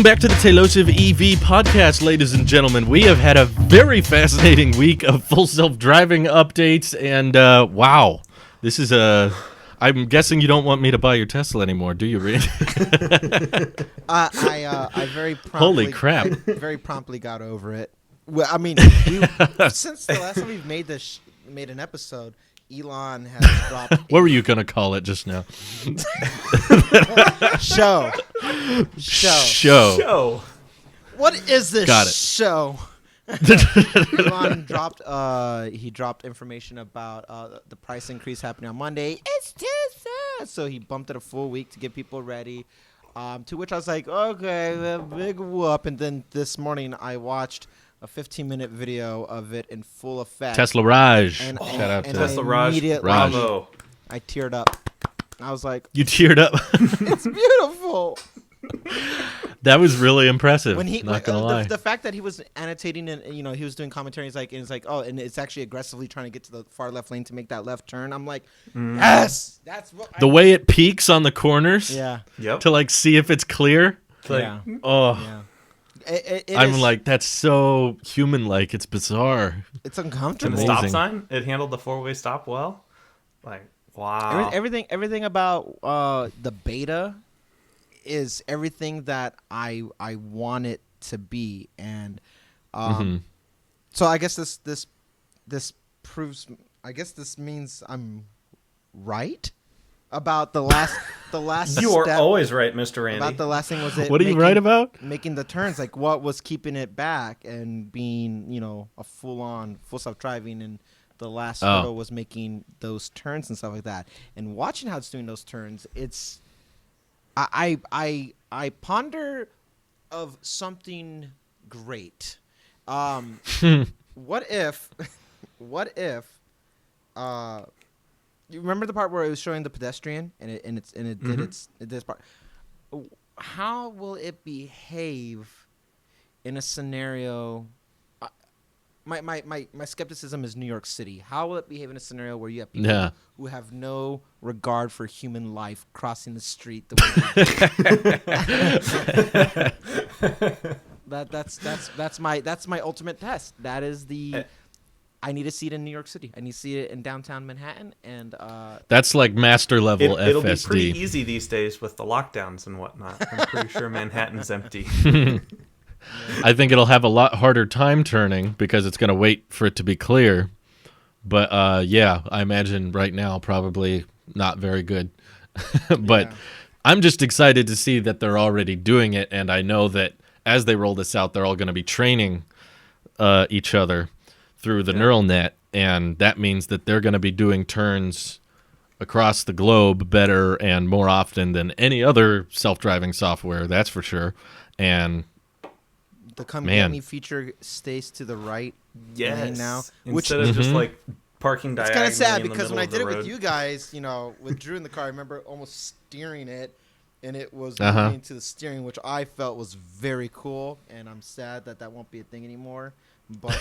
Welcome back to the Tailosive EV podcast, ladies and gentlemen. We have had a very fascinating week of full self-driving updates, and wow, this is I'm guessing you don't want me to buy your Tesla anymore, do you, Reed? I very promptly, Holy crap! Very promptly got over it. Well, I mean, since the last time we've made an episode, Elon has dropped. What were you gonna call it just now? Show. What is this Got it. show? Elon dropped. He dropped information about the price increase happening on Monday. It's too sad, so he bumped it a full week to get people ready. To which I was like, okay, big whoop. And then this morning I watched a 15-minute video of it in full effect. Tesla Raj. Shout out to Tesla Raj. Bravo. I teared up. I was like, You teared up. it's beautiful. That was really impressive. When he, not gonna lie. The fact that he was annotating and he was doing commentary, he's like, oh, and it's actually aggressively trying to get to the far left lane to make that left turn. I'm like, yes, that's what. The way it peaks on the corners. Yeah. Yep. To like see if it's clear. Yeah. Oh. Yeah. I'm like, that's so human-like. It's bizarre. It's And uncomfortable. the Amazing. stop sign, it handled the four-way stop well. Like, wow. Everything about the beta is everything that I want it to be, and so I guess this proves. I guess this means I'm right about the last You are step. always right, Mr. Randy. About the last thing was it. What are you right about? Making the turns, like what was keeping it back and being, a full self-driving, and the last hurdle was making those turns and stuff like that. And watching how it's doing those turns, it's I ponder of something great. What if you remember the part where it was showing the pedestrian and it did this part? How will it behave in a scenario? My skepticism is New York City. How will it behave in a scenario where you have people who have no regard for human life crossing the street the way that's my ultimate test. That is the I need to see it in New York City. I need to see it in downtown Manhattan, and That's like master level It'll be FSD. pretty easy these days with the lockdowns and whatnot. I'm pretty sure Manhattan's empty. I think it'll have a lot harder time turning because it's going to wait for it to be clear. But I imagine right now probably not very good. But I'm just excited to see that they're already doing it, and I know that as they roll this out, they're all going to be training each other through the neural net, and that means that they're going to be doing turns across the globe better and more often than any other self-driving software, that's for sure. And the come get me feature stays to the right lane now, Instead of just like parking it's diagonally. kind of sad in the because when middle I of did the it with road. you guys, with Drew in the car, I remember almost steering it, and it was moving to the steering, which I felt was very cool, and I'm sad that won't be a thing anymore. But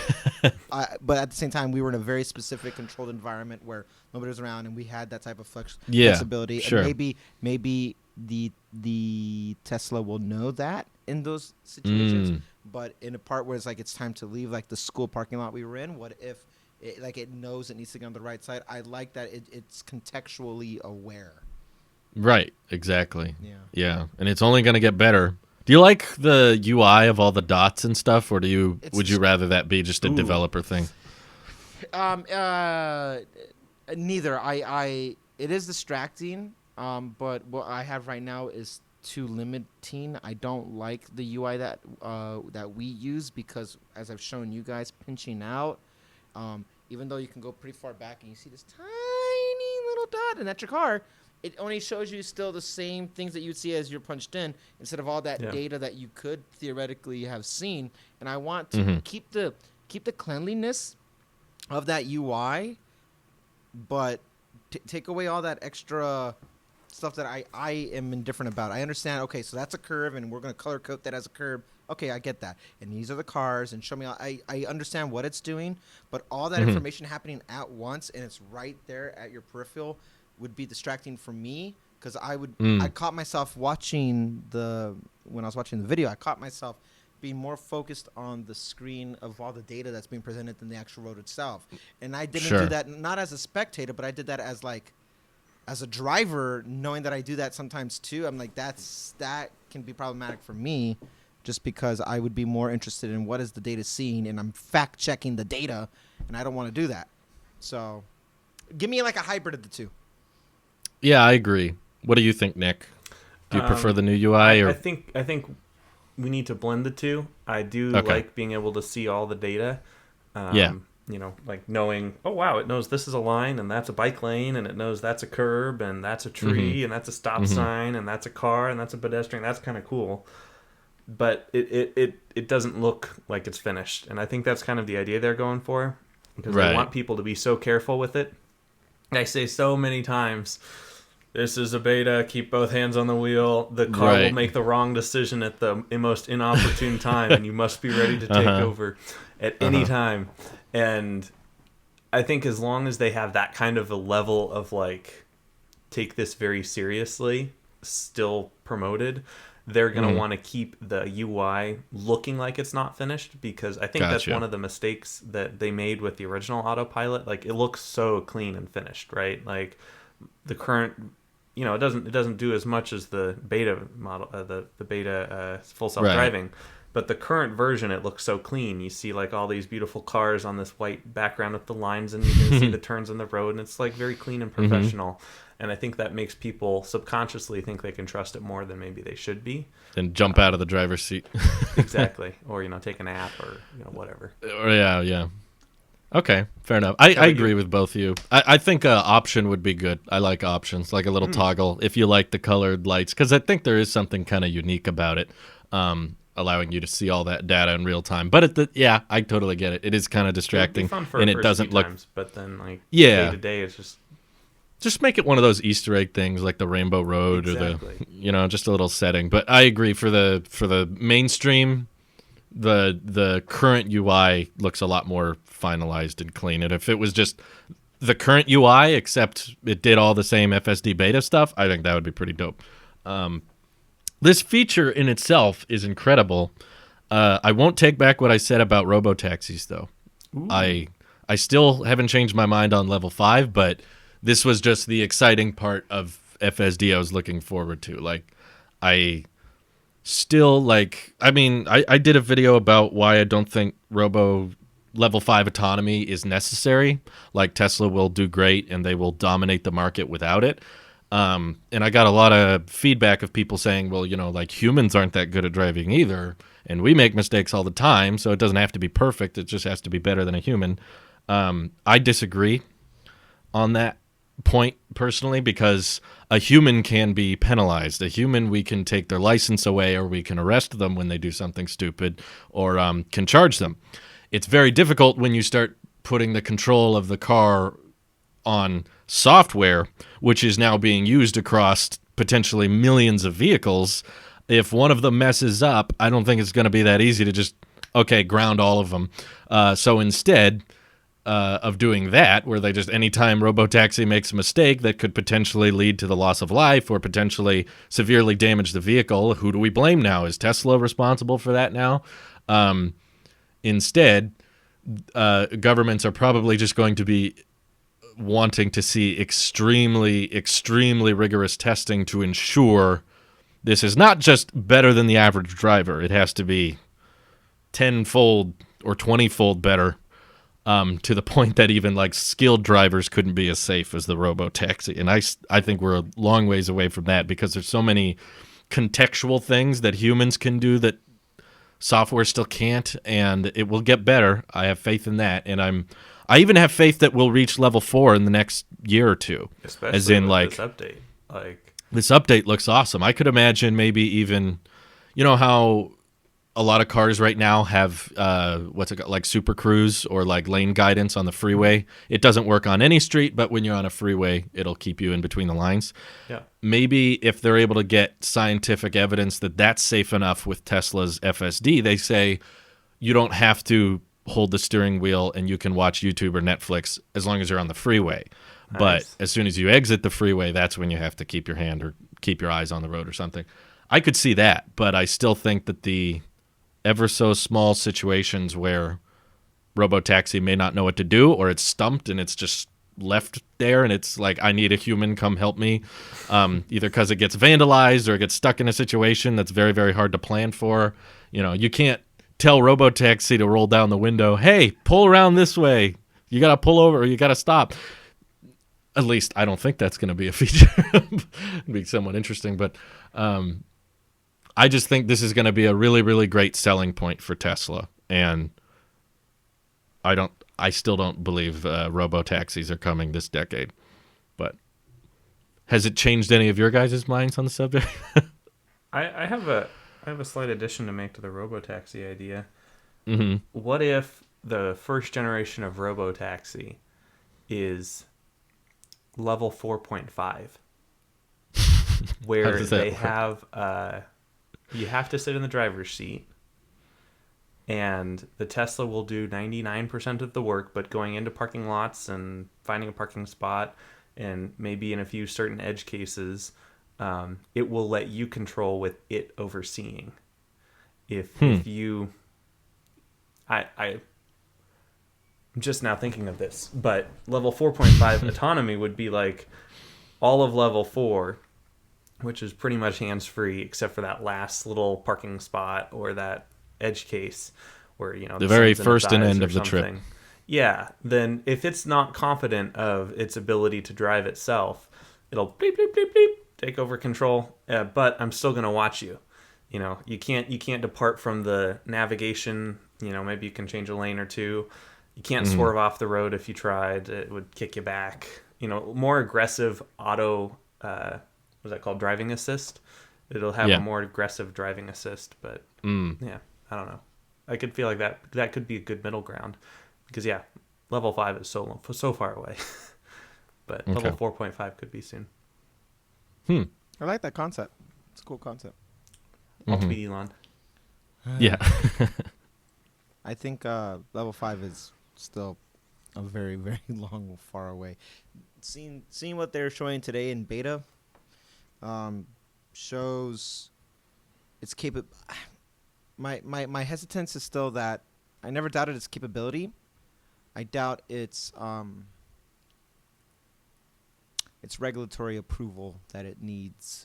but at the same time, we were in a very specific controlled environment where nobody was around, and we had that type of flexibility. Sure. And maybe the Tesla will know that in those situations. But in a part where it's like it's time to leave, like the school parking lot we were in, what if it knows it needs to get on the right side? I like that it's contextually aware. right, exactly. Yeah. And it's only going to get better. Do you like the UI of all the dots and stuff, or would you rather that be just a developer thing? Neither. It is distracting, but what I have right now is too limiting. I don't like the UI that we use because, as I've shown you guys, pinching out, even though you can go pretty far back and you see this tiny little dot, and that's your car, it only shows you still the same things that you'd see as you're punched in, instead of all that data that you could theoretically have seen. And I want to keep the cleanliness of that UI, but take away all that extra stuff that I am indifferent about. I understand, okay, so that's a curve, and we're going to color code that as a curve. Okay, I get that. And these are the cars, and show me. I understand what it's doing, but all that information happening at once, and it's right there at your peripheral, would be distracting for me because I caught myself when I was watching the video, I caught myself being more focused on the screen of all the data that's being presented than the actual road itself. And I didn't do that not as a spectator, but I did that as a driver, knowing that I do that sometimes too. I'm like, that can be problematic for me, just because I would be more interested in what is the data seeing, and I'm fact checking the data, and I don't want to do that. So give me like a hybrid of the two. Yeah, I agree. What do you think, Nick? Do you prefer the new UI? I think we need to blend the two. I do like being able to see all the data. You know, like knowing, oh wow, it knows this is a line and that's a bike lane, and it knows that's a curb and that's a tree and that's a stop sign and that's a car and that's a pedestrian. That's kind of cool. But it doesn't look like it's finished. And I think that's kind of the idea they're going for, because they want people to be so careful with it. I say so many times, this is a beta, keep both hands on the wheel. The car will make the wrong decision at the most inopportune time, and you must be ready to take over at any time. And I think as long as they have that kind of a level of like, take this very seriously, still promoted, they're going to want to keep the UI looking like it's not finished, because I think that's one of the mistakes that they made with the original autopilot. Like, it looks so clean and finished, right? Like the current, you know, it doesn't do as much as the beta model, the beta full self-driving. But the current version, it looks so clean. You see like all these beautiful cars on this white background with the lines, and you can see the turns in the road, and it's like very clean and professional. And I think that makes people subconsciously think they can trust it more than maybe they should be. And jump out of the driver's seat. Exactly. Or, you know, take a nap or, you know, whatever. Yeah. Okay, fair enough. I agree with both of you. I think an option would be good. I like options, like a little toggle if you like the colored lights, because I think there is something kind of unique about it, allowing you to see all that data in real time. But I totally get it. It is kind of distracting, and it doesn't look. Times, but then, like, day to day, it's just make it one of those Easter egg things, like the Rainbow Road or just a little setting. But I agree, for the mainstream, the current UI looks a lot more finalized and clean. And if it was just the current UI, except it did all the same FSD Beta stuff, I think that would be pretty dope. This feature in itself is incredible. I won't take back what I said about robo-taxis, though. Ooh. I still haven't changed my mind on level 5, but this was just the exciting part of FSD I was looking forward to. Like, I still, like, I mean, I did a video about why I don't think level 5 autonomy is necessary. Like, Tesla will do great and they will dominate the market without it. And I got a lot of feedback of people saying, well, you know, like, humans aren't that good at driving either, and we make mistakes all the time, so it doesn't have to be perfect. It just has to be better than a human. I disagree on that point personally, because a human can be penalized. A human, we can take their license away, or we can arrest them when they do something stupid, or can charge them. It's very difficult when you start putting the control of the car on software, which is now being used across potentially millions of vehicles. If one of them messes up, I don't think it's going to be that easy to just, ground all of them. So instead of doing that, where they just, anytime robo-taxi makes a mistake that could potentially lead to the loss of life or potentially severely damage the vehicle, who do we blame now? Is Tesla responsible for that now? Instead, governments are probably just going to be wanting to see extremely, extremely rigorous testing to ensure this is not just better than the average driver. It has to be 10-fold or 20-fold better, to the point that even like skilled drivers couldn't be as safe as the robo-taxi. And I think we're a long ways away from that, because there's so many contextual things that humans can do that software still can't, and it will get better. I have faith in that, and I even have faith that we'll reach level 4 in the next year or two. Especially as in, with like, this update. This update looks awesome. I could imagine maybe even, you know how a lot of cars right now have like Super Cruise or like lane guidance on the freeway. It doesn't work on any street, but when you're on a freeway, it'll keep you in between the lines. Yeah. Maybe if they're able to get scientific evidence that that's safe enough with Tesla's FSD, they say you don't have to hold the steering wheel and you can watch YouTube or Netflix as long as you're on the freeway. But as soon as you exit the freeway, that's when you have to keep your hand or keep your eyes on the road or something. I could see that, but I still think that the ever so small situations where robo-taxi may not know what to do, or it's stumped and it's just left there and it's like, I need a human, come help me, either because it gets vandalized or it gets stuck in a situation that's very, very hard to plan for. You can't tell robo-taxi to roll down the window, hey, pull around this way, you gotta pull over or you gotta stop. At least I don't think that's going to be a feature. It'd be somewhat interesting, but I just think this is going to be a really, really great selling point for Tesla, and I still don't believe robo-taxis are coming this decade. But has it changed any of your guys' minds on the subject? I have a slight addition to make to the robo-taxi idea. Mm-hmm. What if the first generation of robo-taxi is level 4.5, where they have you have to sit in the driver's seat, and the Tesla will do 99% of the work, but going into parking lots and finding a parking spot, and maybe in a few certain edge cases, it will let you control with it overseeing. If you, I'm just now thinking of this, but level 4.5 autonomy would be like all of level 4, which is pretty much hands-free except for that last little parking spot or that edge case where, the very first and end of the trip. Yeah, then if it's not confident of its ability to drive itself, it'll bleep, bleep, bleep, bleep, take over control, but I'm still going to watch you. You can't depart from the navigation, maybe you can change a lane or two. You can't swerve off the road if you tried. It would kick you back. More aggressive auto, what's that called? Driving assist. It'll have a more aggressive driving assist. But, yeah, I don't know. I could feel like that could be a good middle ground. Because, yeah, level 5 is so far away. But level 4.5 could be soon. I like that concept. It's a cool concept. I'll tweet Elon. Yeah. I think level 5 is still a very, very long, far away. Seeing what they're showing today in beta shows its capable. My hesitance is still that I never doubted its capability. I doubt its regulatory approval that it needs,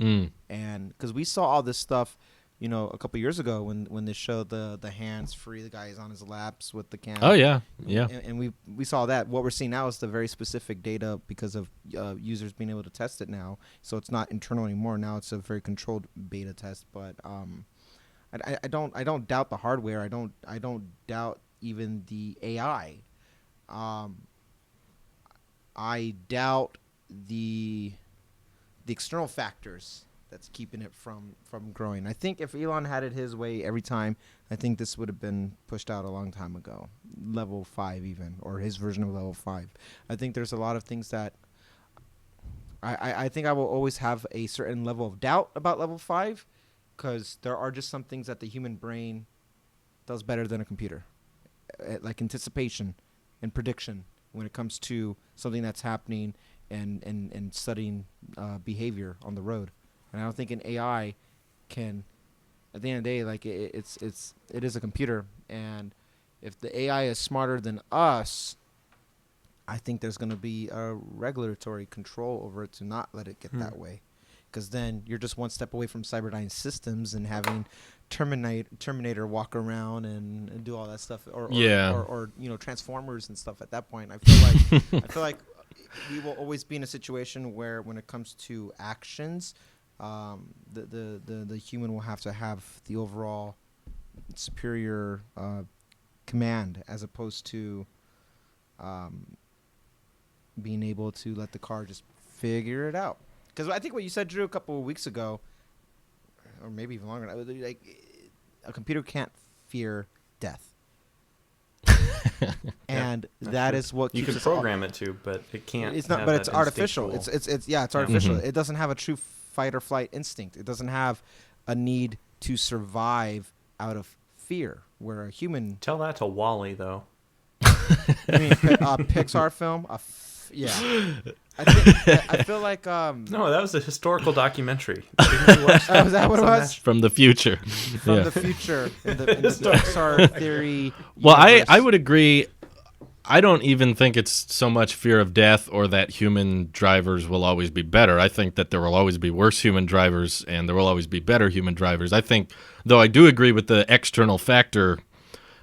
and because we saw all this stuff. A couple years ago when they showed the hands free, the guy is on his laps with the camera. Oh yeah. And we saw that. What we're seeing now is the very specific data because of users being able to test it now. So it's not internal anymore. Now it's a very controlled beta test. But I don't doubt the hardware. I don't doubt even the AI. I doubt the external factors that's keeping it from growing. I think if Elon had it his way every time, I think this would have been pushed out a long time ago. Level 5 even, or his version of level 5. I think there's a lot of things that I think I will always have a certain level of doubt about level 5 because there are just some things that the human brain does better than a computer. Like anticipation and prediction when it comes to something that's happening and studying behavior on the road. And I don't think an AI can, at the end of the day, like it is a computer. And if the AI is smarter than us, I think there's going to be a regulatory control over it to not let it get that way. Because then you're just one step away from Cyberdyne Systems and having Terminator walk around and do all that stuff, or Transformers and stuff. At that point, I feel like we will always be in a situation where, when it comes to actions, the human will have to have the overall superior command, as opposed to being able to let the car just figure it out. Because I think what you said, Drew, a couple of weeks ago, or maybe even longer, like a computer can't fear death. And that is what you keeps can us program it to, but it can't. It's not, but it's artificial. It's artificial. Mm-hmm. It doesn't have a true fight or flight instinct. It doesn't have a need to survive out of fear, where a human. Tell that to Wall-E, though. I mean, Pixar film. Yeah. I feel like No, that was a historical documentary. Didn't you watch that? was that what it was? From the future. From the future in the Pixar theory. Well, universe. I would agree. I don't even think it's so much fear of death or that human drivers will always be better. I think that there will always be worse human drivers and there will always be better human drivers. I think, though I do agree with the external factor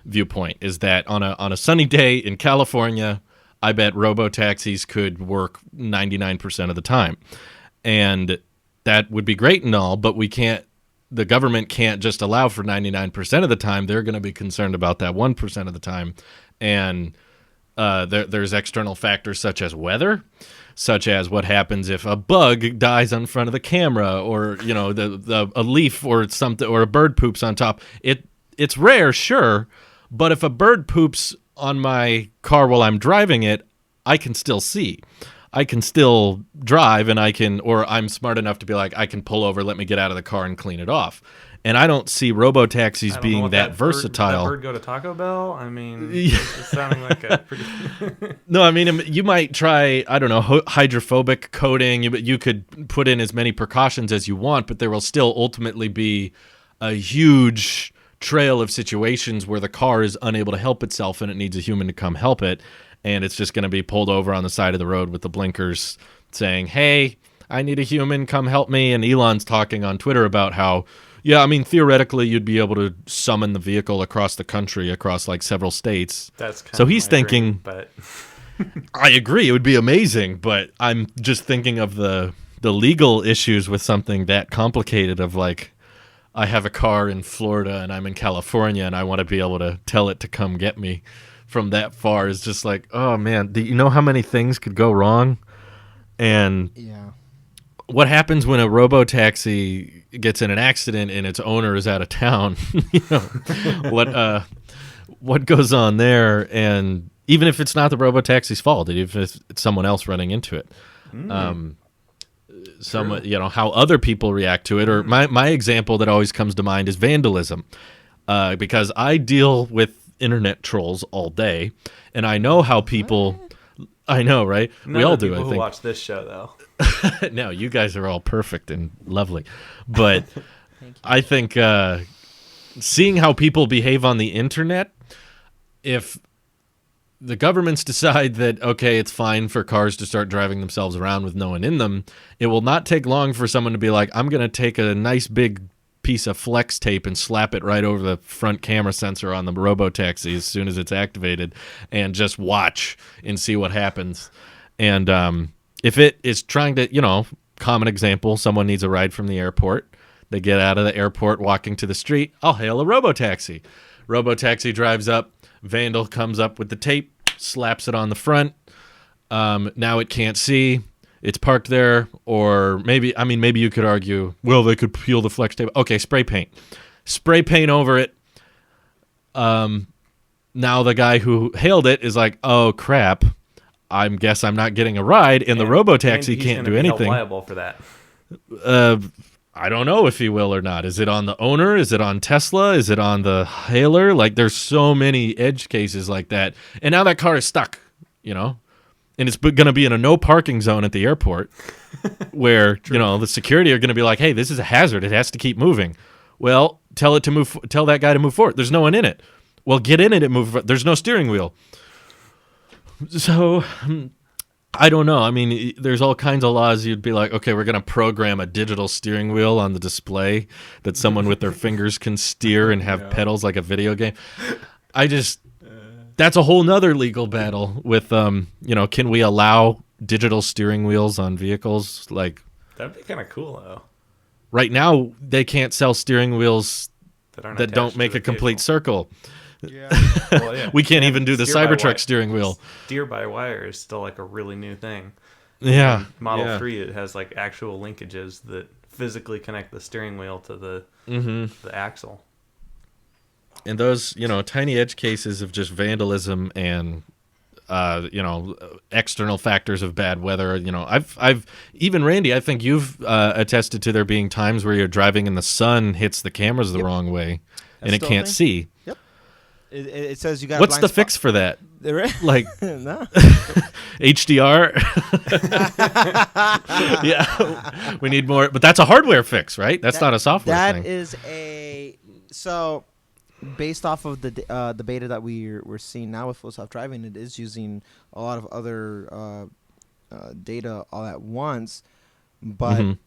viewpoint, is that on a sunny day in California, I bet robo-taxis could work 99% of the time. And that would be great and all, but the government can't just allow for 99% of the time. They're going to be concerned about that 1% of the time. And there's external factors such as weather, such as what happens if a bug dies on front of the camera, or a leaf or something, or a bird poops on top. It's rare, sure, but if a bird poops on my car while I'm driving it, I can still see. I can still drive, and I'm smart enough to be like, I can pull over, let me get out of the car and clean it off. And I don't see robo-taxis being that versatile. Did that bird go to Taco Bell? I mean, it's sounding like a pretty... No, I mean, you might try, I don't know, hydrophobic coating. You could put in as many precautions as you want, but there will still ultimately be a huge trail of situations where the car is unable to help itself and it needs a human to come help it. And it's just going to be pulled over on the side of the road with the blinkers saying, hey, I need a human, come help me. And Elon's talking on Twitter about how, yeah, I mean, theoretically, you'd be able to summon the vehicle across the country, across like several states. That's kind so of he's thinking, dream, but I agree, it would be amazing, but I'm just thinking of the legal issues with something that complicated of like, I have a car in Florida and I'm in California and I want to be able to tell it to come get me from that far. Is just like, oh man, do you know how many things could go wrong? And yeah. What happens when a robo-taxi gets in an accident and its owner is out of town? What goes on there? And even if it's not the robo-taxi's fault, even if it's someone else running into it, how other people react to it. Or my example that always comes to mind is vandalism, because I deal with internet trolls all day, and I know how people. I know, right? We all do. I think. Who watch this show though? No, you guys are all perfect and lovely, but I think seeing how people behave on the internet, if the governments decide that, okay, it's fine for cars to start driving themselves around with no one in them, it will not take long for someone to be like, I'm going to take a nice big piece of flex tape and slap it right over the front camera sensor on the robo-taxi as soon as it's activated and just watch and see what happens. And if it is trying to, common example, someone needs a ride from the airport. They get out of the airport walking to the street. I'll hail a robo-taxi. Robo-taxi drives up. Vandal comes up with the tape, slaps it on the front. Now it can't see. It's parked there. Or maybe you could argue, well, they could peel the flex tape. Okay, spray paint. Spray paint over it. Now the guy who hailed it is like, oh, crap. I guess I'm not getting a ride, and the robo-taxi can't do anything. He's liable for that. I don't know if he will or not. Is it on the owner? Is it on Tesla? Is it on the hailer? Like, there's so many edge cases like that. And now that car is stuck, and it's going to be in a no parking zone at the airport where, the security are going to be like, hey, this is a hazard. It has to keep moving. Well, tell that guy to move forward. There's no one in it. Well, get in it and move. There's no steering wheel. So, I don't know. I mean, there's all kinds of laws. You'd be like, okay, we're going to program a digital steering wheel on the display that someone with their fingers can steer and have pedals like a video game. That's a whole nother legal battle with, can we allow digital steering wheels on vehicles? Like, that'd be kind of cool, though. Right now, they can't sell steering wheels that don't make a complete circle. Yeah. Well, yeah. We can't even do the Cybertruck steering wheel. Steer by wire is still like a really new thing. Yeah. And Model 3, it has like actual linkages that physically connect the steering wheel to the axle. And those, tiny edge cases of just vandalism and external factors of bad weather. I've even Randy, I think you've attested to there being times where you're driving and the sun hits the cameras the wrong way and it can't see. Yep. It says you got. What's the fix for that? Like No. HDR? Yeah, we need more. But that's a hardware fix, right? That's not a software thing. That is so. Based off of the beta that we're seeing now with full self-driving, it is using a lot of other data all at once, but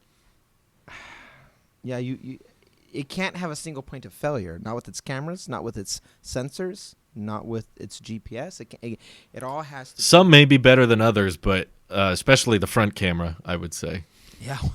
yeah, it can't have a single point of failure. Not with its cameras, not with its sensors, not with its GPS. It all has to. Some may be better than others, but especially the front camera, I would say.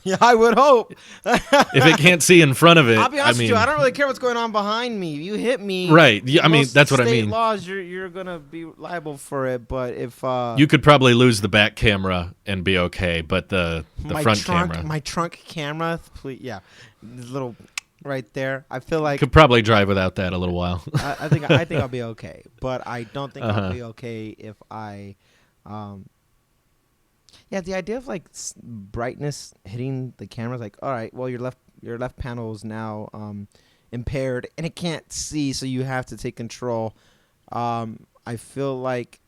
Yeah, I would hope. If it can't see in front of it, I'll be honest with you, I don't really care what's going on behind me. You hit me, right? Yeah, I mean, that's what I mean. State laws, you're gonna be liable for it. But if you could probably lose the back camera and be okay, but the front camera, my trunk camera, please, yeah, this little right there. I feel like could probably drive without that a little while. I think I'll be okay, but I don't think I'll be okay if I. Yeah, the idea of like brightness hitting the camera is like, all right, well your left panel is now impaired and it can't see, so you have to take control. I feel like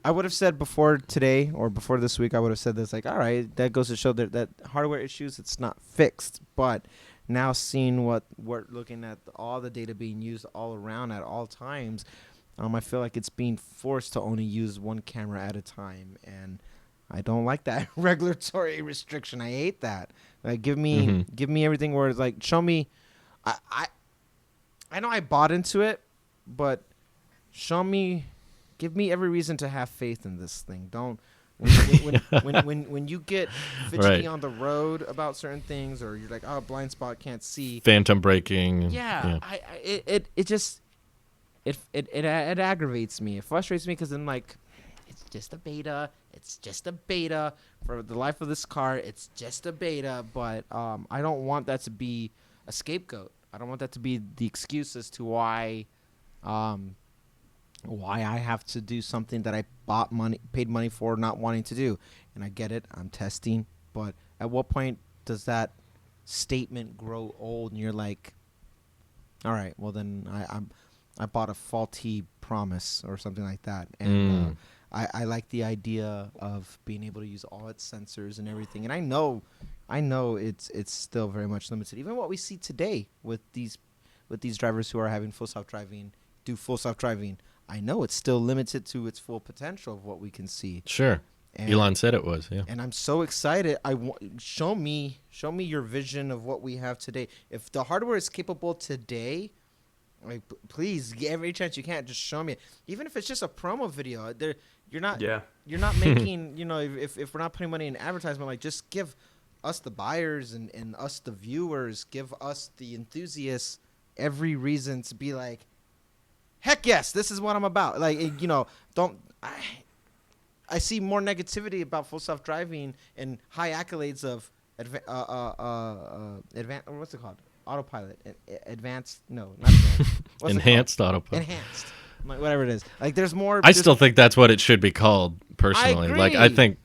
I would have said before today or before this week, I would have said this like, all right, that goes to show that hardware issues, it's not fixed. But now seeing what we're looking at, all the data being used all around at all times. I feel like it's being forced to only use one camera at a time, and I don't like that regulatory restriction. I hate that. Like, give me everything where it's like, show me. I know I bought into it, but give me every reason to have faith in this thing. Don't when you get fidgety on the road about certain things, or you're like, oh, blind spot, can't see, phantom braking. Yeah. It aggravates me. It frustrates me because I'm like, it's just a beta. It's just a beta for the life of this car. It's just a beta, but I don't want that to be a scapegoat. I don't want that to be the excuse as to why I have to do something that I paid money for, not wanting to do. And I get it. I'm testing, but at what point does that statement grow old and you're like, all right, well then I bought a faulty promise or something like that. And I like the idea of being able to use all its sensors and everything. And I know it's still very much limited. Even what we see today with these drivers who are having full self-driving, I know it's still limited to its full potential of what we can see. Sure. And Elon said it was, yeah. And I'm so excited. Show me your vision of what we have today. If the hardware is capable today, like, please, every chance you can, just show me it. Even if it's just a promo video, you're not making, if we're not putting money in advertisement, like, just give us the buyers and us the viewers, give us the enthusiasts every reason to be like, heck yes, this is what I'm about. Like, I see more negativity about full self-driving and high accolades of what's it called? Autopilot, advanced, no, not advanced. Enhanced autopilot. Enhanced, whatever it is. Like, there's more. I still think that's what it should be called, personally. I think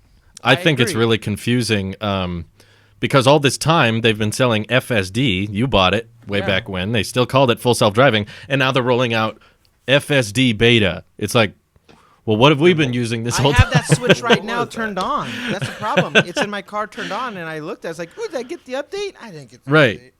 it's really confusing, because all this time they've been selling FSD. You bought it way back when. They still called it full self-driving, and now they're rolling out FSD Beta. It's like, well, what have we been using this whole time? I have that switch right now turned on. That's the problem. It's in my car turned on, and I looked. I was like, ooh, did I get the update? I didn't get the update.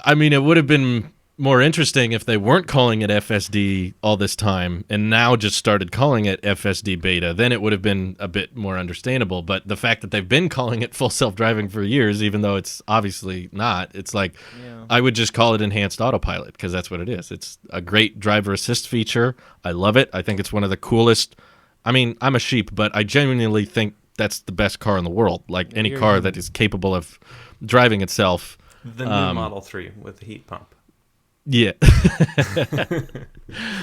I mean, it would have been more interesting if they weren't calling it FSD all this time and now just started calling it FSD Beta. Then it would have been a bit more understandable. But the fact that they've been calling it full self-driving for years, even though it's obviously not, it's like, I would just call it enhanced autopilot, because that's what it is. It's a great driver assist feature. I love it. I think it's one of the coolest. I mean, I'm a sheep, but I genuinely think that's the best car in the world. Like, any car that is capable of driving itself. The new Model 3 with the heat pump. Yeah.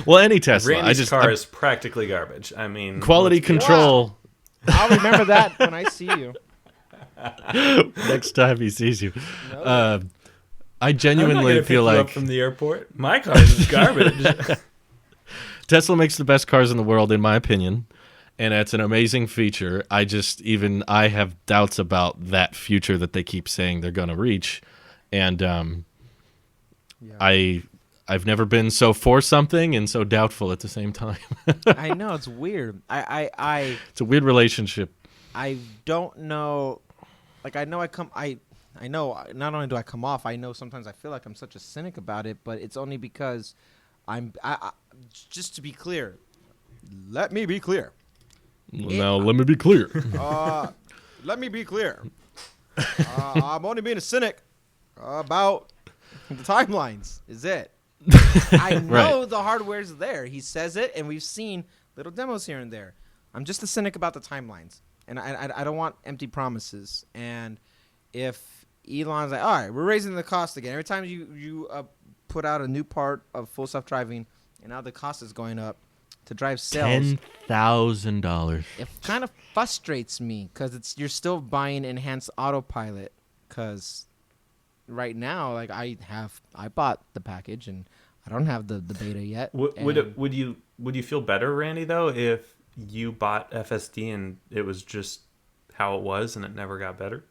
Well, any Tesla. Randy's car is practically garbage. I mean, quality control. Wow. I'll remember that when I see you. Next time he sees you. I genuinely feel pick you like up from the airport. My car is garbage. Tesla makes the best cars in the world, in my opinion. And it's an amazing feature. I have doubts about that future that they keep saying they're going to reach. And I I've never been so for something and so doubtful at the same time. I know, it's weird. It's a weird relationship. I don't know. Like, I know I know not only do I come off, I know sometimes I feel like I'm such a cynic about it, but it's only because just to be clear, let me be clear. Now, let me be clear. Let me be clear. I'm only being a cynic about the timelines, is it? I know the hardware's there. He says it, and we've seen little demos here and there. I'm just a cynic about the timelines, and I don't want empty promises. And if Elon's like, all right, we're raising the cost again. Every time you put out a new part of full self-driving, and now the cost is going up to drive sales. $10,000. It kind of frustrates me because you're still buying enhanced autopilot. Because right now, like I bought the package and I don't have the beta yet. Would you feel better, Randy, though, if you bought FSD and it was just how it was and it never got better?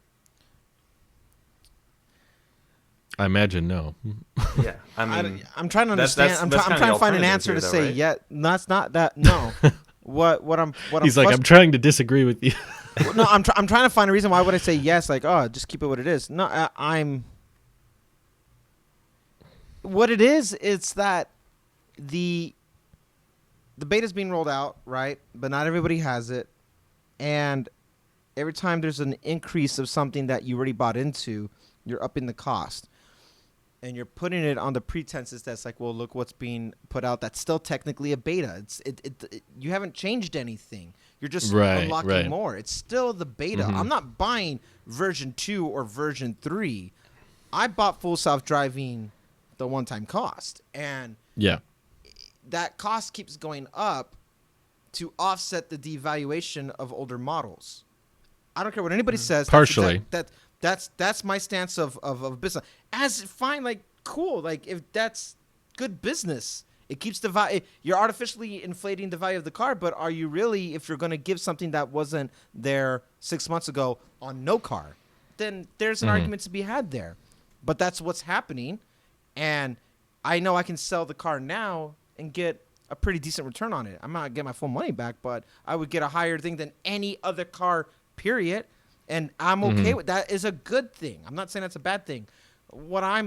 I imagine no. Yeah, I mean, I'm trying to understand. I'm trying to find an answer to say right? That's not that. No. what I'm. He's like, I'm trying to disagree with you. No, I'm trying to find a reason why would I say yes? Like, oh, just keep it what it is. No, I'm. What it is, it's that the beta's being rolled out, right? But not everybody has it, and every time there's an increase of something that you already bought into, you're upping the cost. And you're putting it on the pretenses that's like, well, look what's being put out. That's still technically a beta. You haven't changed anything. You're just unlocking more. It's still the beta. I'm not buying version 2 or version 3. I bought full self-driving the one-time cost. And that cost keeps going up to offset the devaluation of older models. I don't care what anybody says. Partially. That's my stance of business. As fine, like cool, like if that's good business, it keeps the value. You're artificially inflating the value of the car, but are you really? If you're going to give something that wasn't there 6 months ago on no car, then there's an argument to be had there. But that's what's happening, and I know I can sell the car now and get a pretty decent return on it. I'm not getting my full money back, but I would get a higher thing than any other car. Period. And I'm okay with that. Is a good thing. I'm not saying that's a bad thing. What I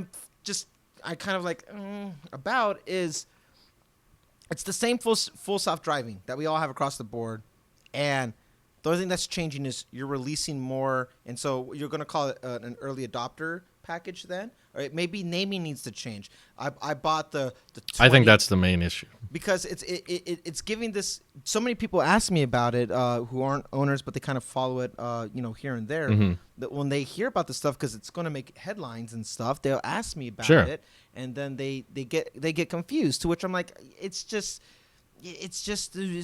kind of like about is it's the same full self-driving that we all have across the board. And the only thing that's changing is you're releasing more. And so you're going to call it an early adopter package then? Or maybe naming needs to change. I bought the 20, I think that's the main issue. Because it's giving this. So many people ask me about it who aren't owners, but they kind of follow it, here and there. That when they hear about the stuff, because it's going to make headlines and stuff, they'll ask me about it, and then they get confused. To which I'm like, it's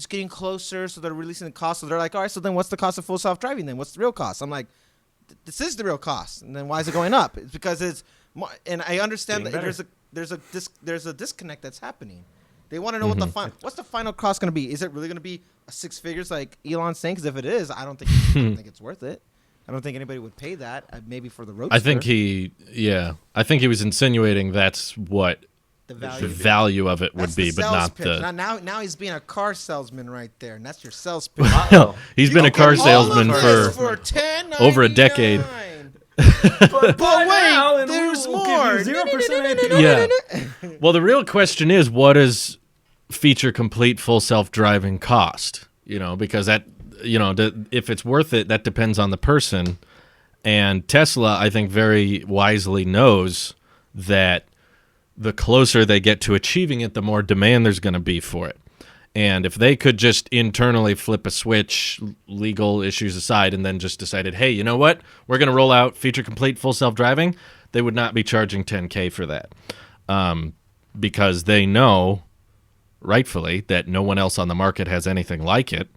getting closer. So they're releasing the cost. So they're like, all right, so then what's the cost of full self-driving? Then what's the real cost? I'm like, this is the real cost. And then why is it going up? It's because it's. And I understand that there's a disconnect that's happening. They want to know what's the final cost going to be. Is it really going to be 6 figures like Elon's saying? Because if it is, I don't think it's worth it. I don't think anybody would pay that. Maybe for the roadster. I think he was insinuating that's what the value of it would be, but not pitch. the. Now he's being a car salesman right there, and that's your sales pitch. He's been a car salesman for over a decade. But wait, there's more. 0% Yeah. Well, the real question is, what does feature complete full self-driving cost? Because that, if it's worth it, that depends on the person. And Tesla, I think, very wisely knows that the closer they get to achieving it, the more demand there's going to be for it. And if they could just internally flip a switch, legal issues aside, and then just decided, hey, you know what? We're going to roll out feature complete full self-driving, they would not be charging $10K for that. Because they know, rightfully, that no one else on the market has anything like it,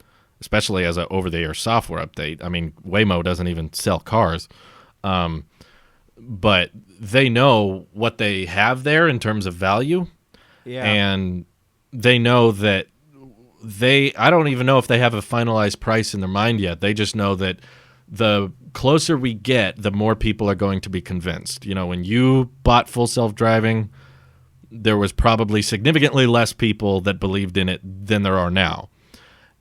especially as an over-the-air software update. I mean, Waymo doesn't even sell cars. But they know what they have there in terms of value. Yeah. And they know that I don't even know if they have a finalized price in their mind yet. They just know that the closer we get, the more people are going to be convinced. When you bought full self-driving, there was probably significantly less people that believed in it than there are now.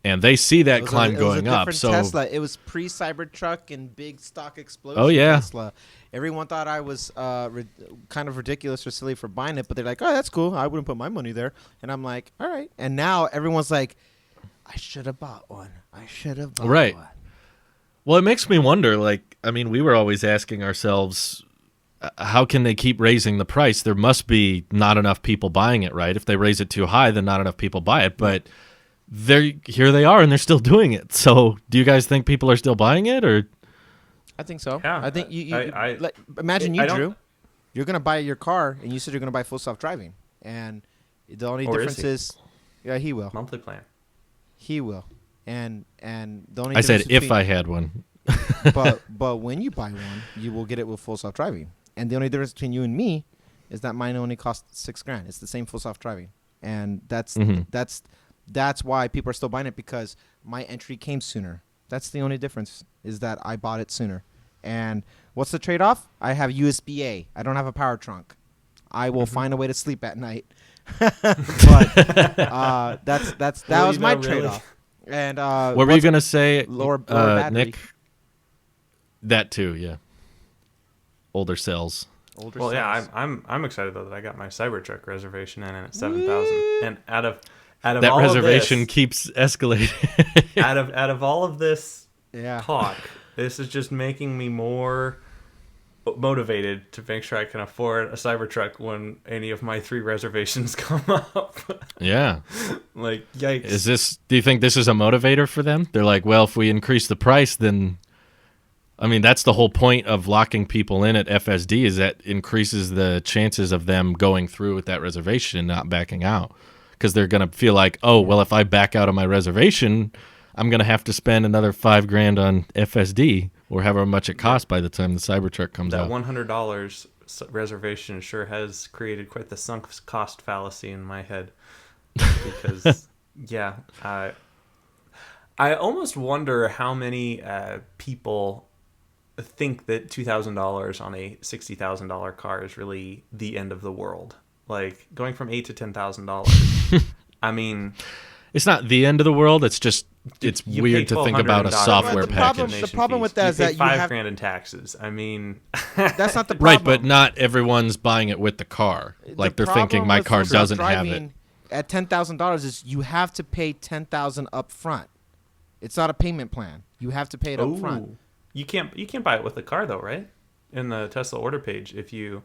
And they see that climb going up. So Tesla. It was pre-Cybertruck and big stock explosion. Oh, yeah. Tesla. Everyone thought I was kind of ridiculous or silly for buying it, but they're like, "Oh, that's cool. I wouldn't put my money there." And I'm like, "All right." And now everyone's like, "I should have bought one. I should have bought one." Well, it makes me wonder. Like, I mean, we were always asking ourselves, how can they keep raising the price? There must be not enough people buying it, right? If they raise it too high, then not enough people buy it. But here they are, and they're still doing it. So, do you guys think people are still buying it, or? I think so. Yeah, I think imagine you, Drew. You're gonna buy your car, and you said you're gonna buy full self-driving, and the only difference is, yeah, he will. Monthly plan. He will, and the only. I said if I had one. but when you buy one, you will get it with full self-driving, and the only difference between you and me is that mine only costs $6,000. It's the same full self-driving, and that's why people are still buying it, because my entry came sooner. That's the only difference, is that I bought it sooner. And what's the trade-off? I have USB-A. I don't have a power trunk. I will find a way to sleep at night. But that was my trade-off. And what were you gonna say, lower battery. Nick? That too, yeah. Older cells. Yeah, I'm excited though that I got my Cybertruck reservation in at 7,000, and out of that all reservation of this, keeps escalating. out of all of this Yeah. talk, this is just making me more motivated to make sure I can afford a Cybertruck when any of my 3 reservations come up. Yeah. Like, yikes. Do you think this is a motivator for them? They're like, well, if we increase the price, then, I mean, that's the whole point of locking people in at FSD, is that increases the chances of them going through with that reservation and not backing out. Because they're going to feel like, oh, well, if I back out of my reservation, I'm going to have to spend another $5,000 on FSD, or however much it costs by the time the Cybertruck comes out. That $100 reservation sure has created quite the sunk cost fallacy in my head. Because, yeah, I almost wonder how many people think that $2,000 on a $60,000 car is really the end of the world. Like, going from $8,000 to $10,000. I mean, it's not the end of the world. It's just it's weird to think about a software package. The problem with that is that you have $5,000 in taxes. I mean, that's not the problem. Right, but not everyone's buying it with the car. Like, they're thinking my car doesn't have it. At $10,000 is you have to pay $10,000 up front. It's not a payment plan. You have to pay it up front. You can't buy it with the car though, right? In the Tesla order page, if you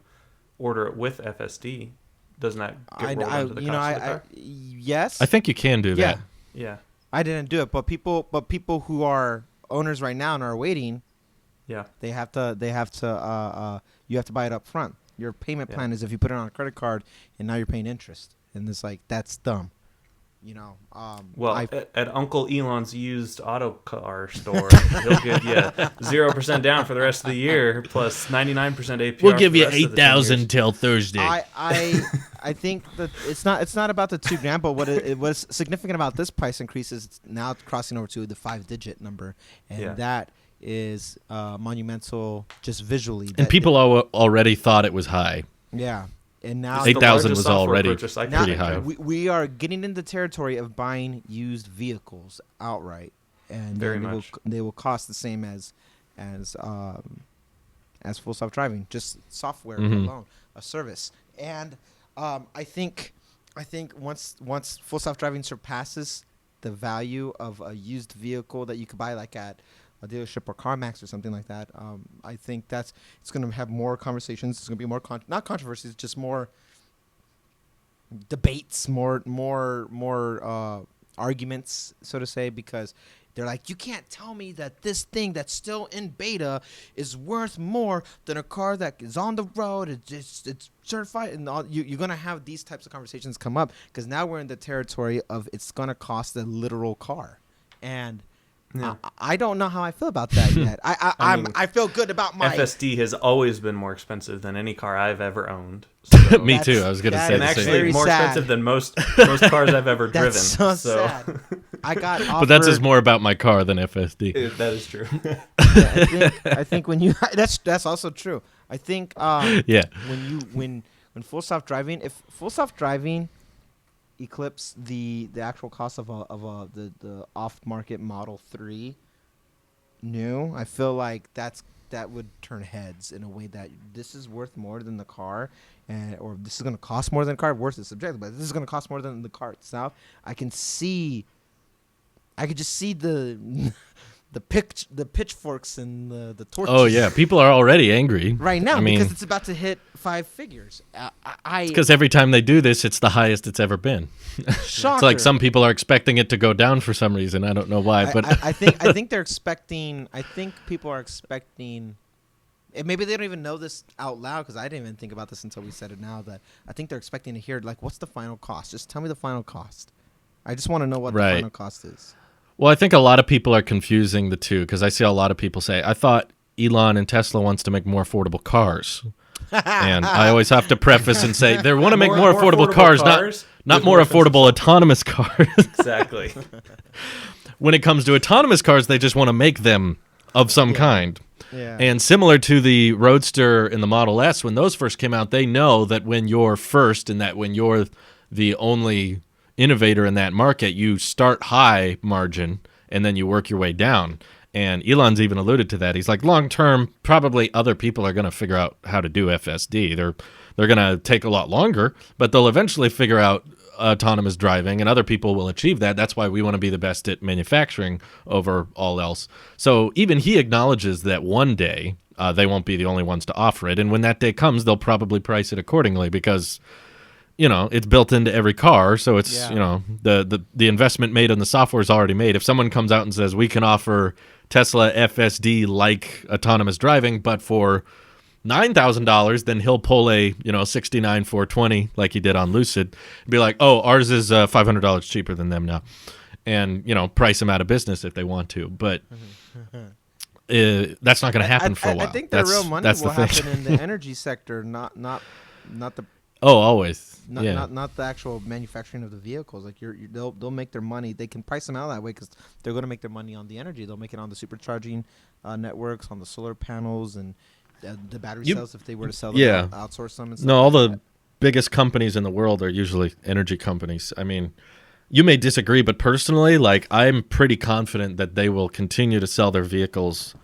order it with FSD, doesn't that get rolled into the cost of the car? Yes. I think you can do that. Yeah. I didn't do it, but people who are owners right now and are waiting, yeah, you have to buy it up front. Your payment plan is if you put it on a credit card and now you're paying interest, and it's like, that's dumb. You know, at Uncle Elon's used auto car store, he'll give you 0% down for the rest of the year, plus 99% APR. We'll give you 8,000 till Thursday. I think that it's not about the $2,000, but what's significant about this price increase is it's now crossing over to the 5-digit number, and that is monumental just visually. And people already thought it was high. Yeah. And now 8,000 was already pretty high. We are getting into the territory of buying used vehicles outright, and they will cost the same as full self-driving, just software alone, a service. And I think once full self-driving surpasses the value of a used vehicle that you could buy like at a dealership or CarMax or something like that, I think it's going to have more conversations. It's going to be more not controversies, just more debates, more arguments, so to say, because they're like, you can't tell me that this thing that's still in beta is worth more than a car that is on the road. It's certified, and all. You're going to have these types of conversations come up because now we're in the territory of it's going to cost a literal car, and I don't know how I feel about that yet. I feel good about my FSD has always been more expensive than any car I've ever owned. So. Me too. I was going to say and the actually same. more expensive than most cars I've ever driven. That's so sad. I got offered, but that's just more about my car than FSD. That is true. I think when you that's also true. I think when when full self-driving, if full self-driving eclipse the actual cost of the off-market Model 3 new, I feel like that would turn heads in a way that this is worth more than the car, or this is going to cost more than the car. Worth is subjective, but this is going to cost more than the car itself. I could just see the the pitchforks and the torches. Oh yeah, people are already angry right now because it's about to hit 5 figures. It's because every time they do this, it's the highest it's ever been. It's like some people are expecting it to go down for some reason. I don't know why, but I think they're expecting. I think people are expecting. And maybe they don't even know this out loud because I didn't even think about this until we said it now. That I think they're expecting to hear like, what's the final cost? Just tell me the final cost. I just want to know what the final cost is. Well, I think a lot of people are confusing the two because I see a lot of people say, I thought Elon and Tesla wants to make more affordable cars. And I always have to preface and say they want to make more affordable cars, not more affordable autonomous cars. Exactly. When it comes to autonomous cars, they just want to make them of some kind. Yeah. And similar to the Roadster and the Model S, when those first came out, they know that when you're first and that when you're the only innovator in that market, you start high margin and then you work your way down. And Elon's even alluded to that. He's like, long term, probably other people are going to figure out how to do FSD. They're going to take a lot longer, but they'll eventually figure out autonomous driving, and other people will achieve that. That's why we want to be the best at manufacturing over all else. So even he acknowledges that one day they won't be the only ones to offer it, and when that day comes, they'll probably price it accordingly because it's built into every car. So it's the investment made in the software is already made. If someone comes out and says we can offer Tesla FSD like autonomous driving, but for $9,000, then he'll pull a 69 420 like he did on Lucid and be like, oh, ours is $500 cheaper than them now, and price them out of business if they want to. But that's not going to happen for a while. I think the real money will happen in the energy sector, not the. Oh, always. Not the actual manufacturing of the vehicles. Like they'll make their money. They can price them out that way because they're going to make their money on the energy. They'll make it on the supercharging networks, on the solar panels, and the battery cells if they were to sell them, outsource them. And stuff all the biggest companies in the world are usually energy companies. I mean, you may disagree, but personally, like I'm pretty confident that they will continue to sell their vehicles